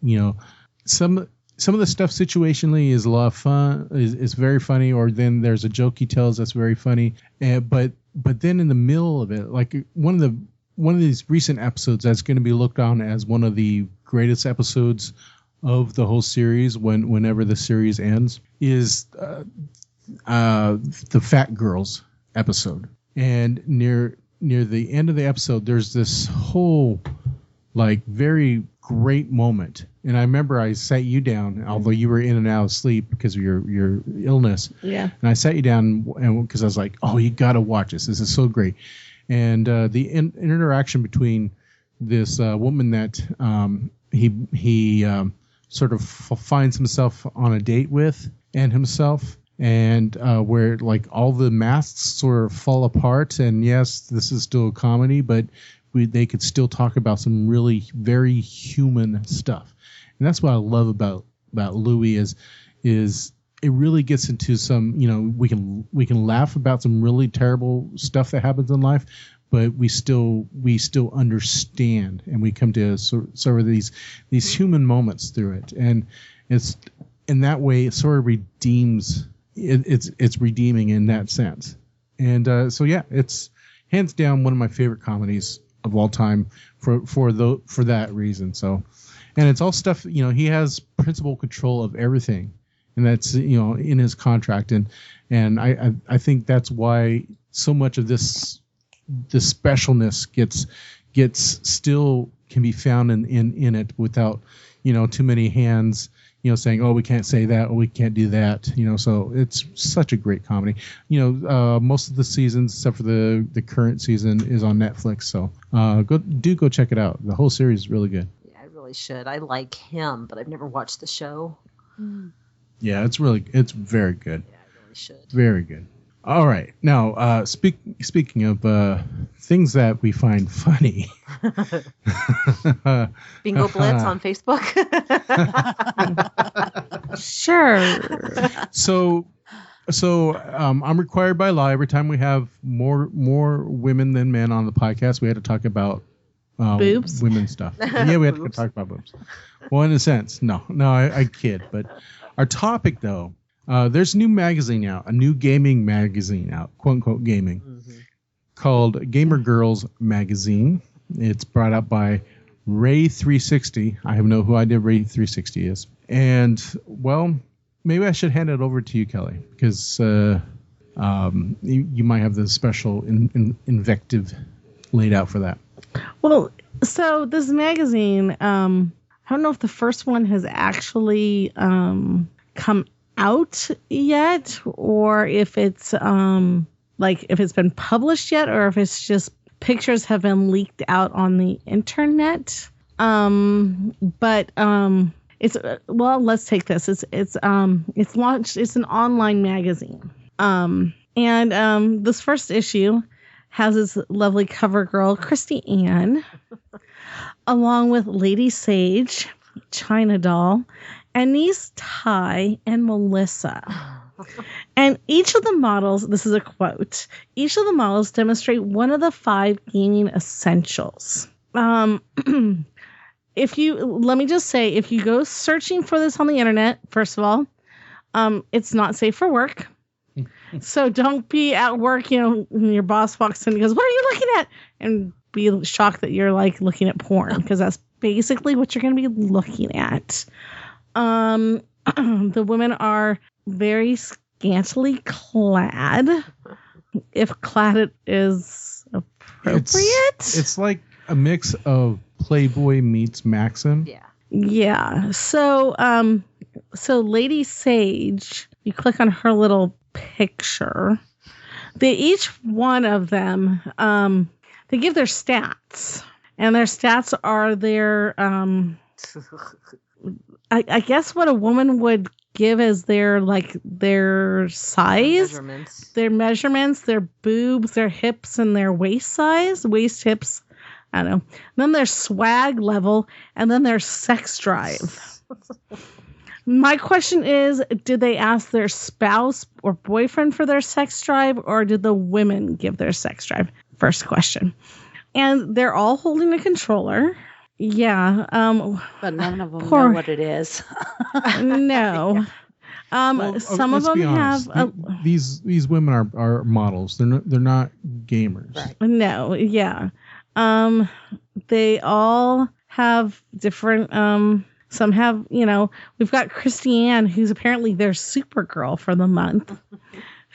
Some of the stuff situationally is a lot of fun, is very funny, or then there's a joke he tells that's very funny. But then in the middle of it, like one of these recent episodes that's going to be looked on as one of the greatest episodes of the whole series whenever the series ends is the Fat Girls episode. And near the end of the episode, there's this whole like very great moment. And I remember I sat you down, although you were in and out of sleep because of your illness. Yeah. And I sat you down because I was like, oh, you got to watch this. This is so great. And the interaction between this woman that he sort of finds himself on a date with and himself, and where like all the masks sort of fall apart. And yes, this is still a comedy, but they could still talk about some really very human stuff. And that's what I love about Louie is it really gets into some, we can laugh about some really terrible stuff that happens in life, but we still understand, and we come to sort of these human moments through it. And it's in that way it sort of redeems. It's redeeming in that sense. And so yeah, it's hands down one of my favorite comedies of all time for that reason. So, and it's all stuff, he has principal control of everything, and that's in his contract, and I think that's why so much of this specialness gets still can be found in it without too many hands saying, oh, we can't say that, or we can't do that, so it's such a great comedy. Most of the seasons except for the current season is on Netflix, so go check it out. The whole series is really good. Yeah, I really should. I like him, but I've never watched the show. Yeah, it's very good. Yeah, I really should. Very good. All right. Now, speaking of things that we find funny. Bingo Blitz on Facebook? Sure. So I'm required by law every time we have more women than men on the podcast, we had to talk about boobs? Women stuff. Yeah, we had to talk about boobs. Well, in a sense, no, I kid. But our topic, though, there's a new magazine out, a new gaming magazine out, quote unquote gaming, called Gamer Girls Magazine. It's brought out by Ray 360. I have no idea who Ray 360 is. And well, maybe I should hand it over to you, Kelly, because you might have the special invective laid out for that. Well, so this magazine, I don't know if the first one has actually come out yet, or if it's if it's been published yet, or if it's just pictures have been leaked out on the internet. But it's let's take this. It's launched. It's an online magazine. And this first issue has this lovely cover girl, Christy Ann, along with Lady Sage, China Doll, Anise Ty, and Melissa. And each of the models, this is a quote, each of the models demonstrate one of the 5 gaming essentials. Let me just say, if you go searching for this on the internet, first of all, it's not safe for work. So don't be at work, when your boss walks in and goes, "What are you looking at?" And be shocked that you're looking at porn, because that's basically what you're going to be looking at. The women are very scantily clad, if clad is appropriate. It's like a mix of Playboy meets Maxim. Yeah. So Lady Sage, you click on her little picture. Each one of them, they give their stats, and their stats are their, I guess what a woman would give as their size, their measurements, their boobs, their hips, and their waist size, waist, hips. I don't know. Then their swag level, and then their sex drive. My question is, did they ask their spouse or boyfriend for their sex drive, or did the women give their sex drive? First question. And they're all holding a controller. Yeah. But none of them know what it is. No. Well, some of them have these women are models. They're not gamers. Right. No, yeah. They all have different some have, we've got Christiane, who's apparently their Supergirl for the month,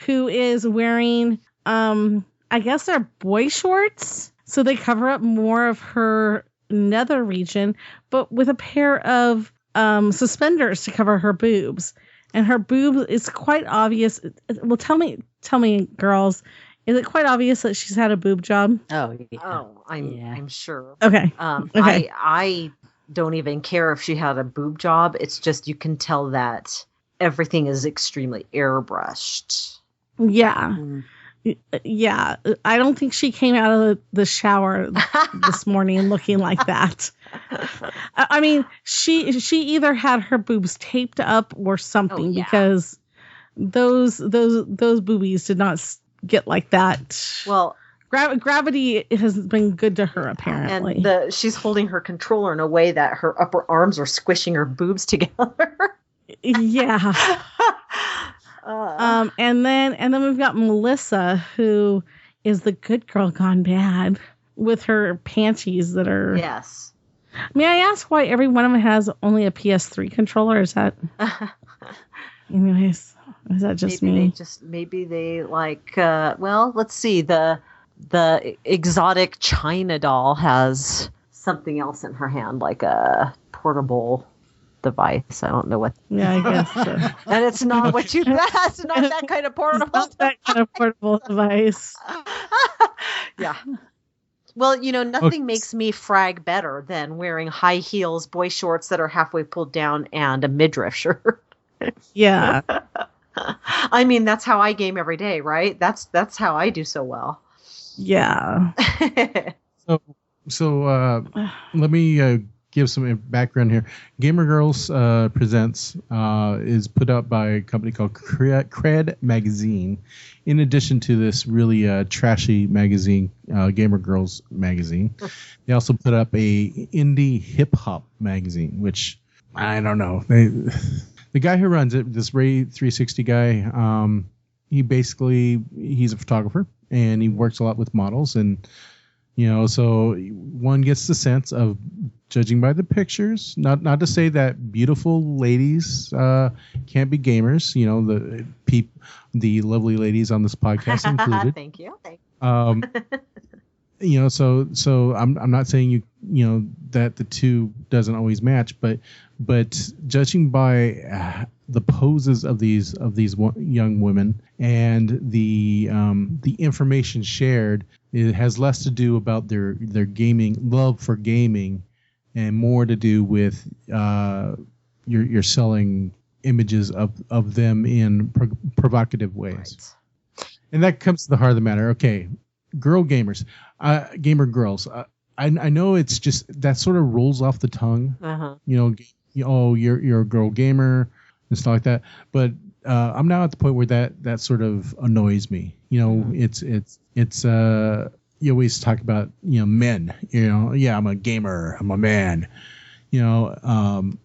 who is wearing I guess they're boy shorts, so they cover up more of her nether region, but with a pair of suspenders to cover her boobs. And her boob is quite obvious. Well, tell me, girls, is it quite obvious that she's had a boob job? Oh, yeah. Oh, I'm sure. Okay. Okay. I don't even care if she had a boob job. It's just you can tell that everything is extremely airbrushed. Yeah. Yeah. I don't think she came out of the shower this morning looking like that. I mean, she either had her boobs taped up or something, because those boobies did not get like that. Well, gravity has been good to her, apparently. And she's holding her controller in a way that her upper arms are squishing her boobs together. Yeah. And then we've got Melissa, who is the good girl gone bad, with her panties that are. Yes. May I ask why every one of them has only a PS3 controller? Is that? Anyways, is that just me? Maybe they like. Well, let's see. The exotic China doll has something else in her hand, like a portable device. I don't know what. Yeah, I guess so. And it's not what you. That's not that kind of portable. It's not that kind of portable device. Yeah. Well, nothing makes me frag better than wearing high heels, boy shorts that are halfway pulled down, and a midriff shirt. Yeah. I mean, that's how I game every day, right? That's how I do so well. Yeah. So let me give some background here. Gamer Girls Presents is put out by a company called Cred Magazine. In addition to this really trashy magazine, Gamer Girls Magazine, they also put up a indie hip hop magazine, which I don't know. The guy who runs it, this Ray 360 guy, he's a photographer and he works a lot with models, and so one gets the sense of, judging by the pictures, not to say that beautiful ladies can't be gamers. The lovely ladies on this podcast included. Thank you. So I'm not saying that the two doesn't always match, but judging by the poses of these young women and the information shared, it has less to do about their gaming love for gaming and more to do with you're selling images of them in provocative ways. Right. And that comes to the heart of the matter. Okay, girl gamers, gamer girls. I know it's just that sort of rolls off the tongue. Uh-huh. You're a girl gamer and stuff like that. But I'm now at the point where that sort of annoys me. It's you always talk about men. I'm a gamer. I'm a man. And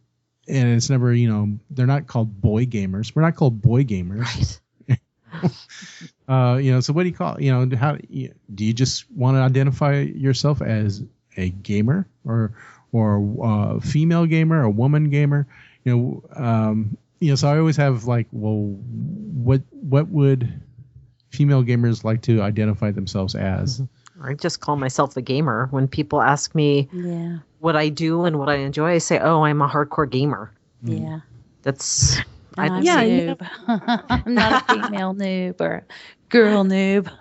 it's never they're not called boy gamers. We're not called boy gamers. Right. So what do you call how do you just want to identify yourself as a gamer or a female gamer, a woman gamer? So I always have like, well, what would female gamers like to identify themselves as? I just call myself a gamer. When people ask me what I do and what I enjoy, I say, "Oh, I'm a hardcore gamer." Yeah, that's. I'm a noob. I'm not a female noob or a girl noob.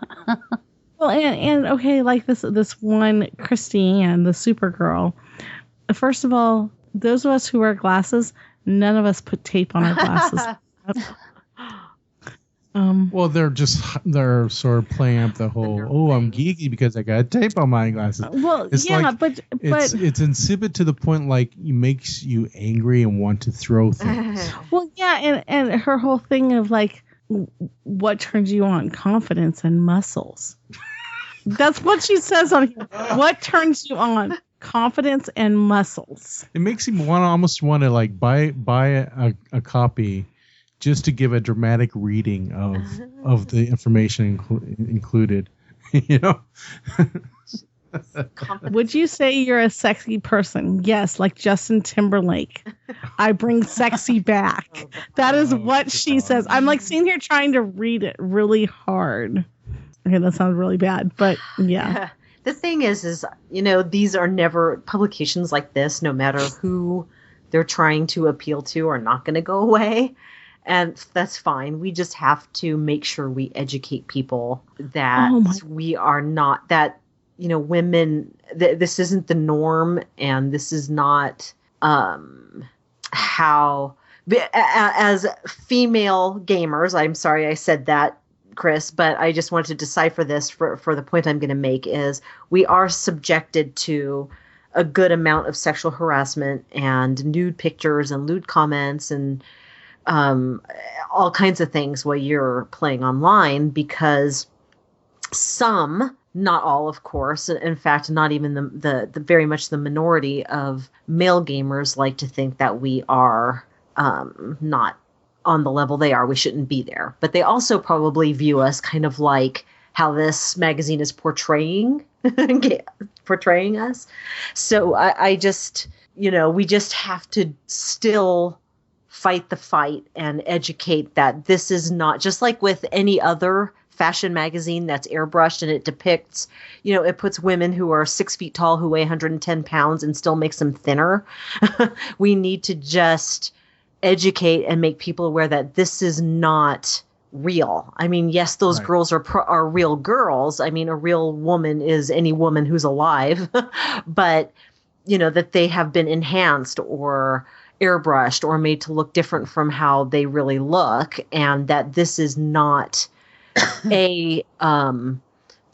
Well, and okay, like this one Christiane, the Supergirl. First of all, those of us who wear glasses None of us put tape on our glasses. Well, they're sort of playing up the whole, oh, I'm geeky because I got tape on my glasses. Well, It's yeah, like, but it's insipid to the point like it makes you angry and want to throw things. well, yeah, and her whole thing of like, what turns you on? Confidence and muscles. That's what she says on here. What turns you on? Confidence and muscles. It makes him almost want to like buy a copy just to give a dramatic reading of the information included. You know. Would you say you're a sexy person? Yes, like Justin Timberlake. I bring sexy back. That is what she says. I'm like sitting here trying to read it really hard. Okay, that sounds really bad, but yeah. The thing is, these are never publications like this, no matter who they're trying to appeal to, are not going to go away. And that's fine. We just have to make sure we educate people that we are not, that, women, this isn't the norm, and this is not how, as female gamers, I'm sorry I said that, Chris, but I just wanted to decipher this for the point I'm going to make is we are subjected to a good amount of sexual harassment and nude pictures and lewd comments and all kinds of things while you're playing online, because some, not all, of course, in fact, not even the very much the minority of male gamers like to think that we are not on the level they are. We shouldn't be there. But they also probably view us kind of like how this magazine is portraying us. So I just, we just have to still fight the fight and educate that this is not, just like with any other fashion magazine that's airbrushed and it depicts, it puts women who are 6 feet tall who weigh 110 pounds and still makes them thinner. We need to just educate and make people aware that this is not real. I mean, yes, those right. girls are real girls. I mean, a real woman is any woman who's alive, but that they have been enhanced or airbrushed or made to look different from how they really look, and that this is not the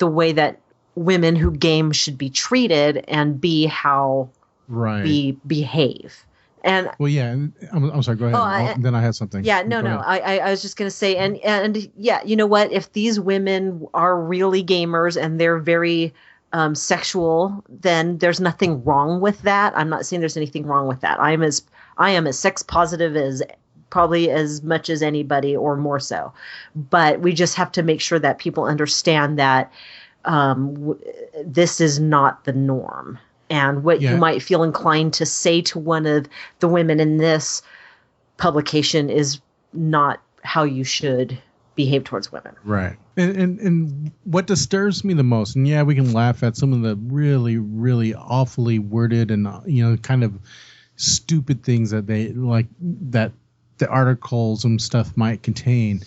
way that women who game should be treated and be how we behave. And well, yeah, I'm sorry. Go ahead. Then I had something. Yeah, no. I was just gonna say, and yeah, you know what? If these women are really gamers and they're very sexual, then there's nothing wrong with that. I'm not saying there's anything wrong with that. I am as sex positive as probably as much as anybody, or more so. But we just have to make sure that people understand that this is not the norm. And what you might feel inclined to say to one of the women in this publication is not how you should behave towards women. Right. And what disturbs me the most, and yeah, we can laugh at some of the really, really awfully worded and, kind of stupid things that they like, that the articles and stuff might contain.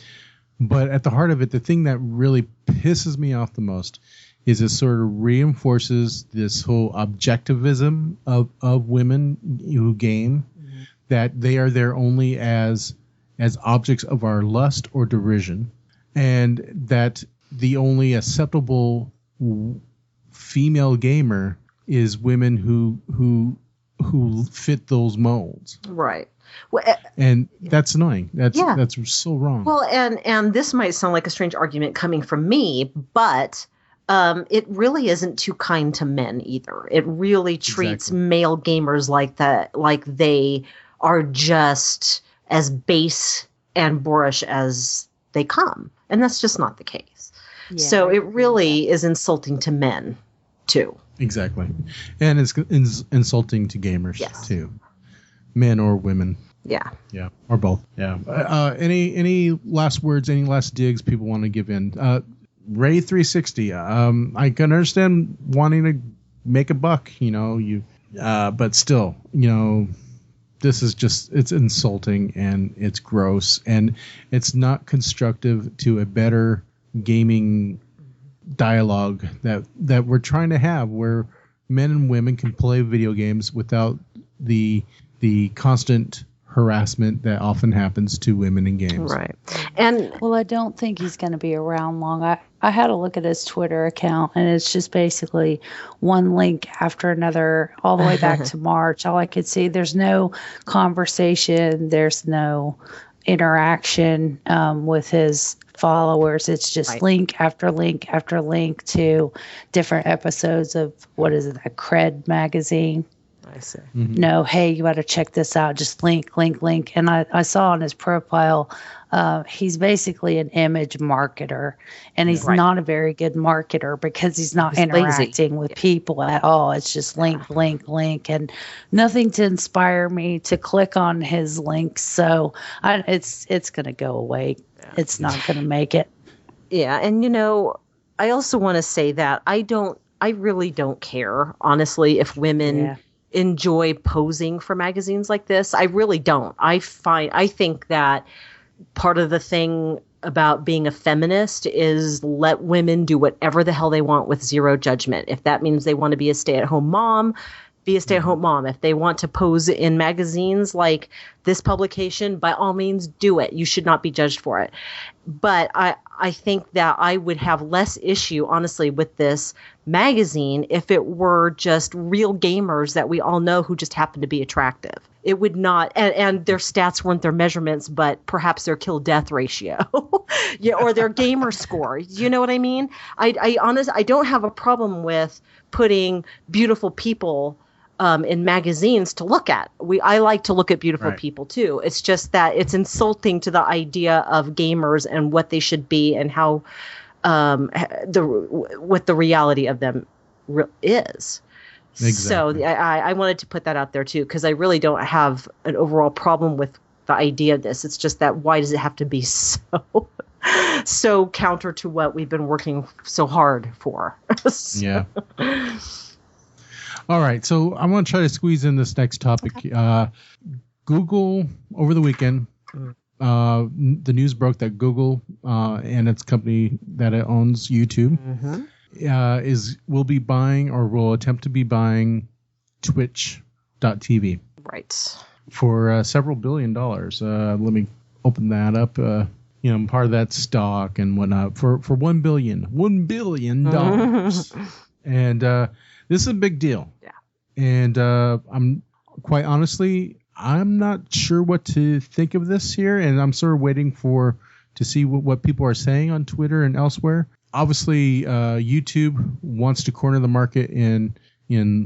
But at the heart of it, the thing that really pisses me off the most is it sort of reinforces this whole objectivism of women who game, that they are there only as objects of our lust or derision, and that the only acceptable female gamer is women who fit those molds. Right. Well, and that's annoying. That's so wrong. Well, and this might sound like a strange argument coming from me, but it really isn't too kind to men either. It really treats male gamers like that, like they are just as base and boorish as they come. And that's just not the case. Yeah, so it really is insulting to men too. Exactly. And it's insulting to gamers too. Men or women. Yeah. Yeah. Or both. Yeah. Any last words, any last digs people want to give in? Ray 360. I can understand wanting to make a buck, but still, this is just, it's insulting and it's gross and it's not constructive to a better gaming dialogue that we're trying to have, where men and women can play video games without the constant harassment that often happens to women in games. Right. And Well, I don't think he's going to be around long. I had a look at his Twitter account, and it's just basically one link after another, all the way back to March. All I could see, there's no conversation, there's no interaction with his followers. It's just Right. link after link after link to different episodes of, what is it, that Cred magazine. I see. No, hey, you got to check this out. Just link, link, link. And I saw on his profile, he's basically an image marketer, and he's Right. not a very good marketer because he's not He's lazy. interacting with people at all. It's just link, link, link, and nothing to inspire me to click on his links. So it's going to go away. It's not going to make it. Yeah, and I also want to say that I really don't care, honestly, if women enjoy posing for magazines like this. I really don't. I think that part of the thing about being a feminist is let women do whatever the hell they want with zero judgment. If that means they want to be a stay-at-home mom, be a stay-at-home mom. If they want to pose in magazines like this publication, by all means do it. You should not be judged for it. But I think that I would have less issue, honestly, with this magazine if it were just real gamers that we all know who just happen to be attractive. It would not, and their stats weren't their measurements, but perhaps their kill-death ratio, or their gamer score. You know what I mean? I honestly, I don't have a problem with putting beautiful people in magazines to look at. I like to look at beautiful people too. It's just that it's insulting to the idea of gamers and what they should be and how what the reality of them is. Exactly. So I wanted to put that out there too, because I really don't have an overall problem with the idea of this. It's just that why does it have to be so counter to what we've been working so hard for? Yeah. All right, so I'm going to try to squeeze in this next topic. Okay. Google, over the weekend, the news broke that Google and its company that it owns, YouTube, will be buying or will attempt to be buying Twitch.tv. Right. For several $1 billion. Let me open that up. Part of that stock and whatnot for $1 billion. And this is a big deal. Yeah. And I'm quite honestly, I'm not sure what to think of this here, and I'm sort of waiting to see what people are saying on Twitter and elsewhere. Obviously, YouTube wants to corner the market in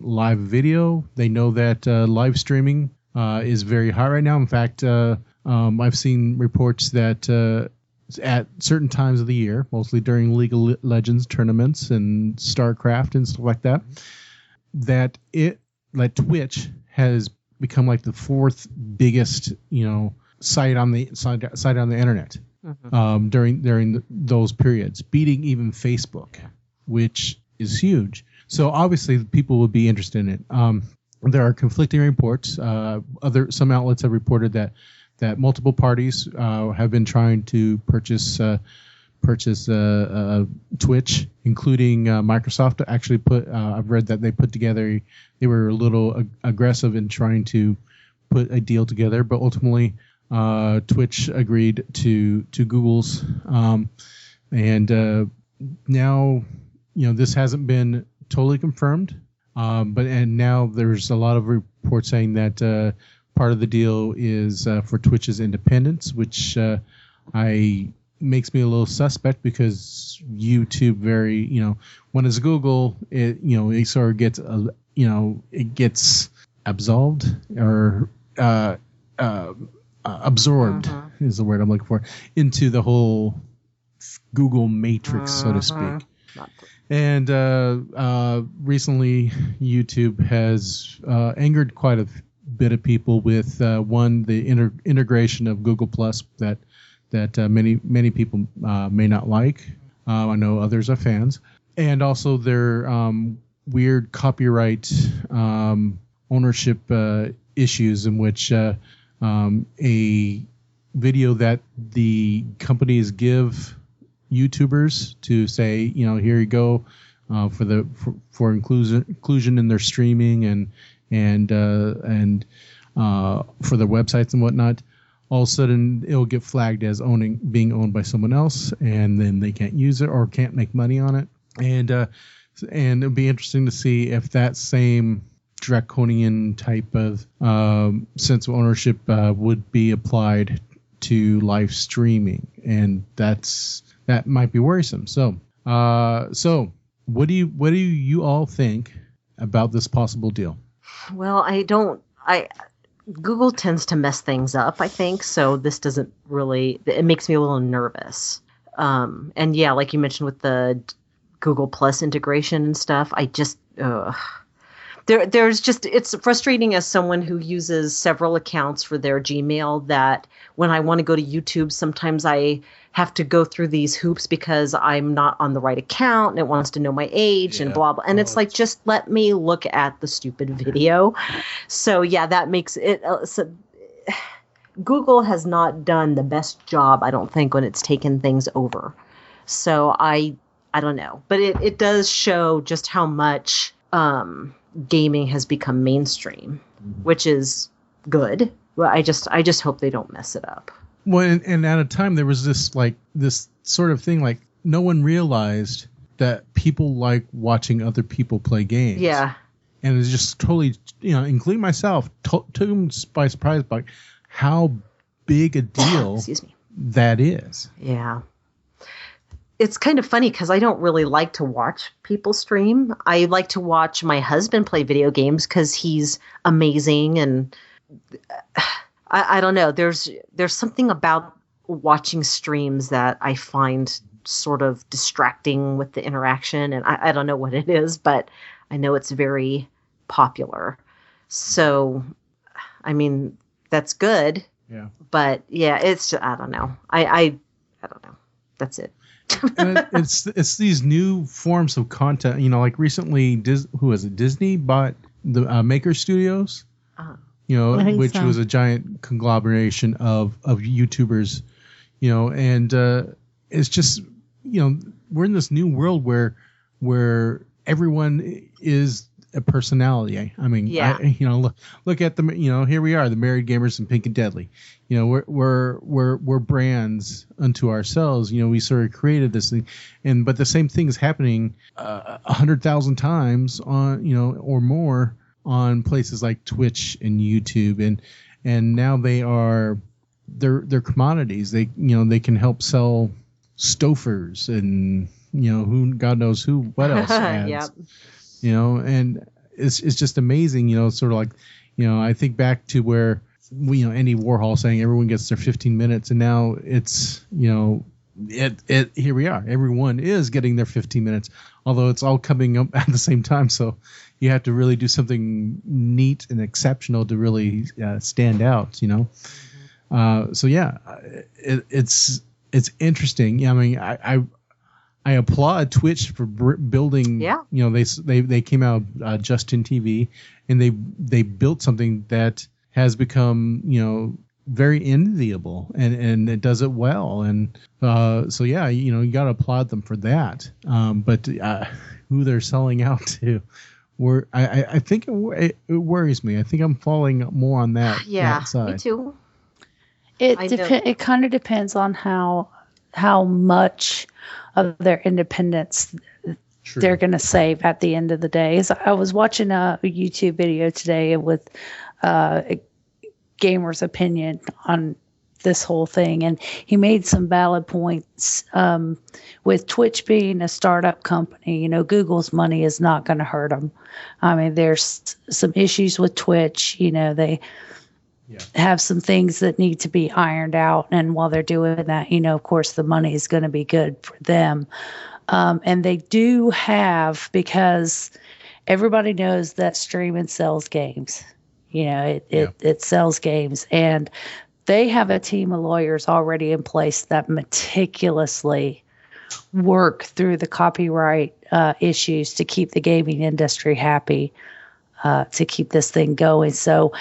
live video. They know that live streaming is very hot right now. In fact, I've seen reports that at certain times of the year, mostly during League of Legends tournaments and StarCraft and stuff like that, that Twitch has become like the fourth biggest, site on the internet during those periods, beating even Facebook, which is huge. So obviously people would be interested in it. There are conflicting reports. Some outlets have reported that multiple parties have been trying to purchase Twitch, including Microsoft. Actually, I've read that they were a little aggressive in trying to put a deal together, but ultimately Twitch agreed to Google's, and now this hasn't been totally confirmed, but now there's a lot of reports saying that part of the deal is for Twitch's independence, which makes me a little suspect, because YouTube when it's Google, it sort of gets it gets absolved or absorbed is the word I'm looking for, into the whole Google matrix, so to speak. And recently YouTube has angered quite a bit of people with the integration of Google Plus that many people may not like. I know others are fans, and also their weird copyright ownership issues, in which a video that the companies give YouTubers to say, here you go, for inclusion in their streaming, and for their websites and whatnot, all of a sudden it'll get flagged as being owned by someone else, and then they can't use it or can't make money on it. And it'll be interesting to see if that same draconian type of sense of ownership would be applied to live streaming, and that might be worrisome. So what do you all think about this possible deal? Well, Google tends to mess things up, I think. So this doesn't really, it makes me a little nervous. And yeah, like you mentioned with the Google Plus integration and stuff, it's frustrating as someone who uses several accounts for their Gmail that when I want to go to YouTube, sometimes I have to go through these hoops because I'm not on the right account and it wants to know my age and blah, blah. And it's like, just let me look at the stupid video. So yeah, that makes it, Google has not done the best job, I don't think, when it's taken things over. So I don't know, but it does show just how much, gaming has become mainstream, which is good. Well, I just hope they don't mess it up. Well, and at a time there was this sort of thing, like no one realized that people like watching other people play games. Yeah. And it's just totally, including myself, taken by surprise by how big a deal that is. Yeah. It's kind of funny because I don't really like to watch people stream. I like to watch my husband play video games because he's amazing, and I don't know. There's something about watching streams that I find sort of distracting with the interaction, and I don't know what it is, but I know it's very popular. So, I mean, that's good. Yeah. But yeah, I don't know. I don't know. That's it. And it's these new forms of content. Like recently, Disney bought the Maker Studios. Which was a giant conglomeration of YouTubers, and it's just, we're in this new world where everyone is a personality. I mean, yeah. Look at them. Here we are, the Married Gamers and Pink and Deadly. We're brands unto ourselves. We sort of created this thing, but the same thing is happening 100,000 times on, or more, on places like Twitch and YouTube, and now they're commodities. They can help sell Stofers and who God knows what else ads. Yep. And it's just amazing. Sort of like I think back to where Andy Warhol saying everyone gets their 15 minutes, and now it's here we are. Everyone is getting their 15 minutes, although it's all coming up at the same time. So you have to really do something neat and exceptional to really stand out, So yeah, it's interesting. I mean, I applaud Twitch for building. Yeah. They came out Justin TV, and they built something that has become very enviable, and it does it well, and so yeah, you got to applaud them for that. But who they're selling out to, I think it worries me. I think I'm falling more on that. Yeah, that side. Me too. It kind of depends on how much of their independence they're going to save at the end of the day. I was watching a YouTube video today with a gamer's opinion on this whole thing, and he made some valid points. With Twitch being a startup company, Google's money is not going to hurt them. I mean, there's some issues with Twitch. They have some things that need to be ironed out, and while they're doing that, of course, the money is going to be good for them. And they do have, because everybody knows that streaming sells games. It sells games, and they have a team of lawyers already in place that meticulously work through the copyright issues to keep the gaming industry happy, to keep this thing going. So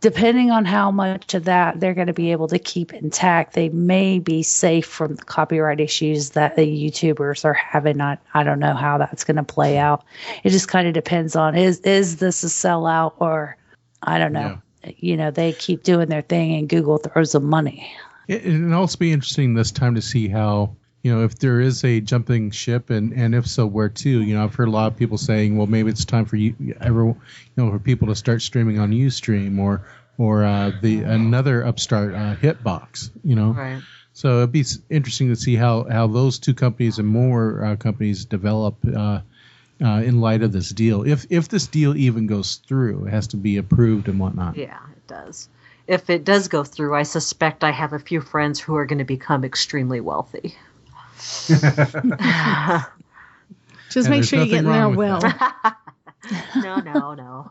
depending on how much of that they're going to be able to keep intact, they may be safe from the copyright issues that the YouTubers are having. I don't know how that's going to play out. It just kind of depends on, is this a sellout, or I don't know. they keep doing their thing and Google throws them money. It'll also be interesting this time to see how, if there is a jumping ship and if so, where to. I've heard a lot of people saying, well, maybe it's time for for people to start streaming on Ustream or another upstart Hitbox, Right. So it'd be interesting to see how those two companies and more companies develop in light of this deal. If this deal even goes through, it has to be approved and whatnot. Yeah, it does. If it does go through, I suspect I have a few friends who are going to become extremely wealthy. Just make sure you get in their will. No.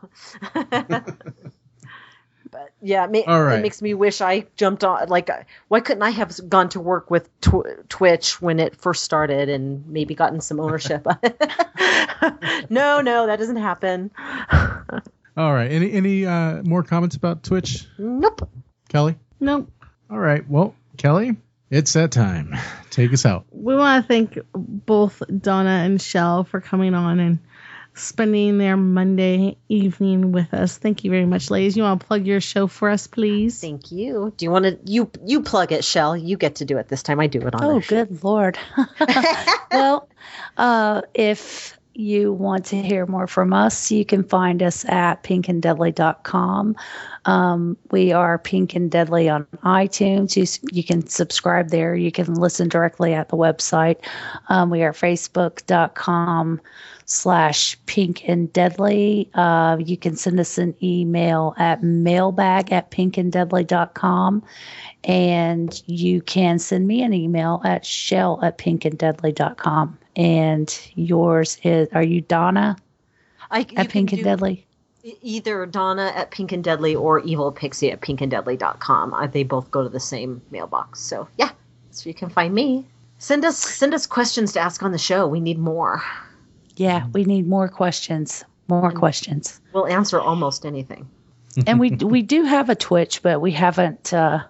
But yeah, right. It makes me wish I jumped on. Like, why couldn't I have gone to work with Twitch when it first started and maybe gotten some ownership? No, that doesn't happen. All right. Any more comments about Twitch? Nope. Kelly? Nope. All right. Well, Kelly, it's that time. Take us out. We want to thank both Donna and Chelle for coming on and spending their Monday evening with us. Thank you very much, ladies. You want to plug your show for us, please? Thank you. Do you want to you plug it, Chelle? You get to do it this time. I do it on. Oh, good Lord. Well, if you want to hear more from us, you can find us at pinkanddeadly.com. We are Pink and Deadly on iTunes. You can subscribe there. You can listen directly at the website. We are facebook.com/pinkanddeadly. You can send us an email at mailbag@pinkanddeadly.com. And you can send me an email at shell@pinkanddeadly.com. And yours is, are you Donna at Pink and Deadly? Either Donna at Pink and Deadly or Evil Pixie at pinkanddeadly.com. They both go to the same mailbox. So yeah, so you can find me. Send us questions to ask on the show. We need more. Yeah, we need more questions. Questions. We'll answer almost anything. And we do have a Twitch, but we haven't. Yeah.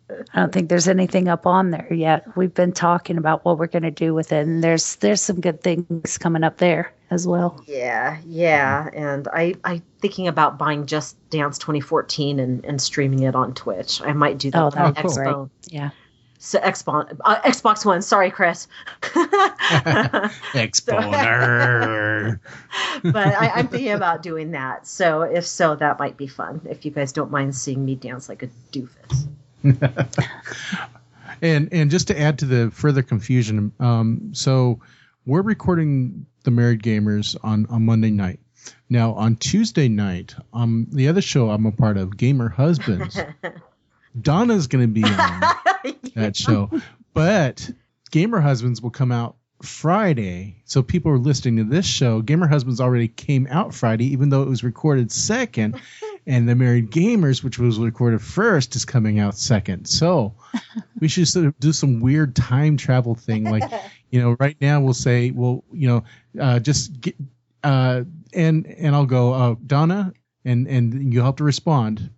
I don't think there's anything up on there yet. We've been talking about what we're going to do with it, and there's some good things coming up there as well. Yeah, and I'm thinking about buying Just Dance 2014 and streaming it on Twitch. I might do that. Oh, that would be great. Yeah. So Xbox One. Sorry, Chris. Exponer. But I'm thinking about doing that. So if so, that might be fun. If you guys don't mind seeing me dance like a doofus. And just to add to the further confusion, so we're recording the Married Gamers on Monday night. Now on Tuesday night, the other show I'm a part of, Gamer Husbands, Donna's going to be on that show, but Gamer Husbands will come out Friday. So people are listening to this show. Gamer Husbands already came out Friday, even though it was recorded second. And the Married Gamers, which was recorded first, is coming out second. So we should sort of do some weird time travel thing. Like, right now we'll say, just get, and I'll go, Donna, and you'll have to respond.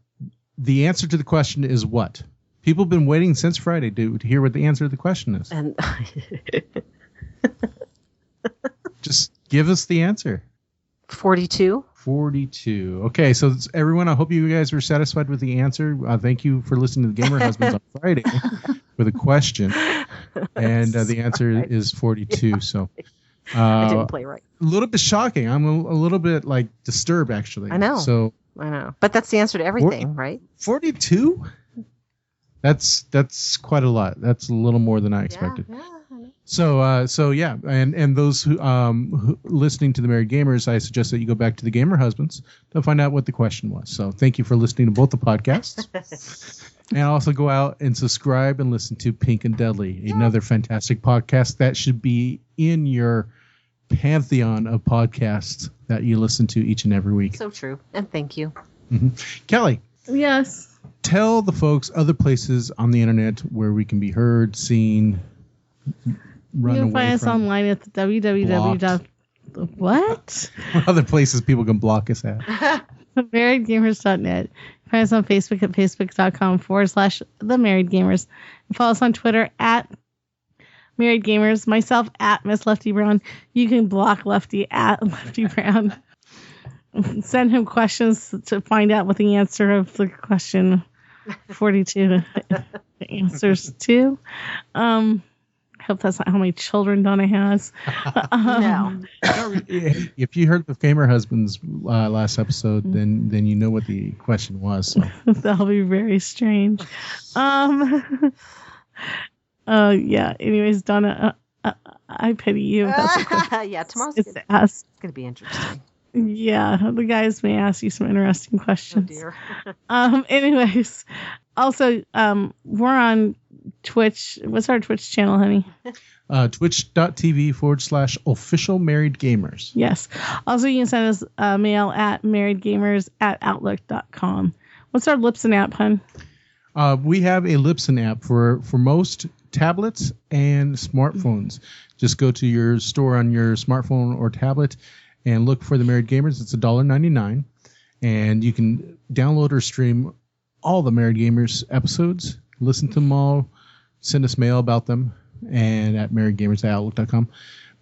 The answer to the question is what? People have been waiting since Friday to hear what the answer to the question is. And just give us the answer. 42. 42. Okay, so everyone, I hope you guys were satisfied with the answer. Thank you for listening to the Gamer Husbands on Friday with a question. And the answer is 42. Yeah. So I didn't play right. A little bit shocking. I'm a little bit disturbed, actually. I know. So I know. But that's the answer to everything, right? 42? That's quite a lot. That's a little more than I expected. Yeah. So yeah, and those who listening to the Married Gamers, I suggest that you go back to the Gamer Husbands to find out what the question was. So thank you for listening to both the podcasts, and also go out and subscribe and listen to Pink and Deadly, another fantastic podcast that should be in your pantheon of podcasts that you listen to each and every week. So true, and thank you, Kelly. Yes. Tell the folks other places on the internet where we can be heard, seen. You can find us online at www. What? Other places people can block us at. TheMarriedGamers.net. Find us on Facebook at facebook.com/TheMarriedGamers. Follow us on Twitter at Married Gamers. Myself at Miss Lefty Brown. You can block Lefty at Lefty Brown. send him questions to find out what the answer of the question 42 answers to. I hope that's not how many children Donna has. No. If you heard the Gamer Husbands last episode, then you know what the question was. So. That'll be very strange. Yeah. Anyways, Donna, I pity you. Yeah, tomorrow's going to be interesting. Yeah, the guys may ask you some interesting questions. Oh dear. Anyways, also, we're on Twitch. What's our Twitch channel, honey? Twitch.tv/official married gamers. Yes. Also, you can send us mail at marriedgamers@outlook.com. What's our Lipson app, hun? We have a Lipson app for most tablets and smartphones. Just go to your store on your smartphone or tablet and look for the Married Gamers. It's $1.99, and you can download or stream all the Married Gamers episodes, listen to them all, send us mail about them, and at marriedgamers@outlook.com.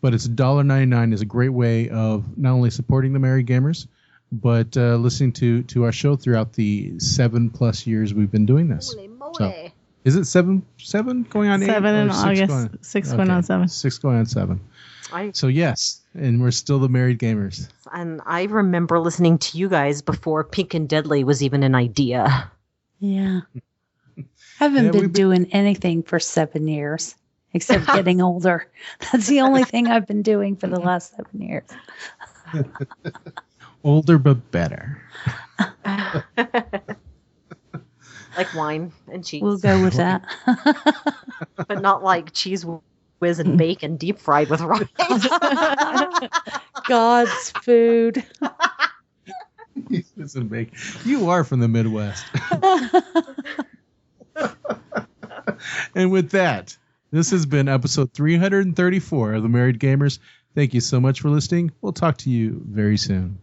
But it's $1.99 is a great way of not only supporting the Married Gamers, but listening to our show throughout the 7+ years we've been doing this. Holy moly. So, is it seven going on 8? 7 in August, 6 going on 7. 6 going on 7. So yes, and we're still the Married Gamers. And I remember listening to you guys before Pink and Deadly was even an idea. Yeah. Haven't been doing anything for 7 years except getting older. That's the only thing I've been doing for the last 7 years. Older but better. Like wine and cheese. We'll go with that. But not like cheese whiz and bacon deep fried with rice. God's food. Listen, bacon. You are from the Midwest. And with that, this has been episode 334 of the Married Gamers. Thank you so much for listening. We'll talk to you very soon.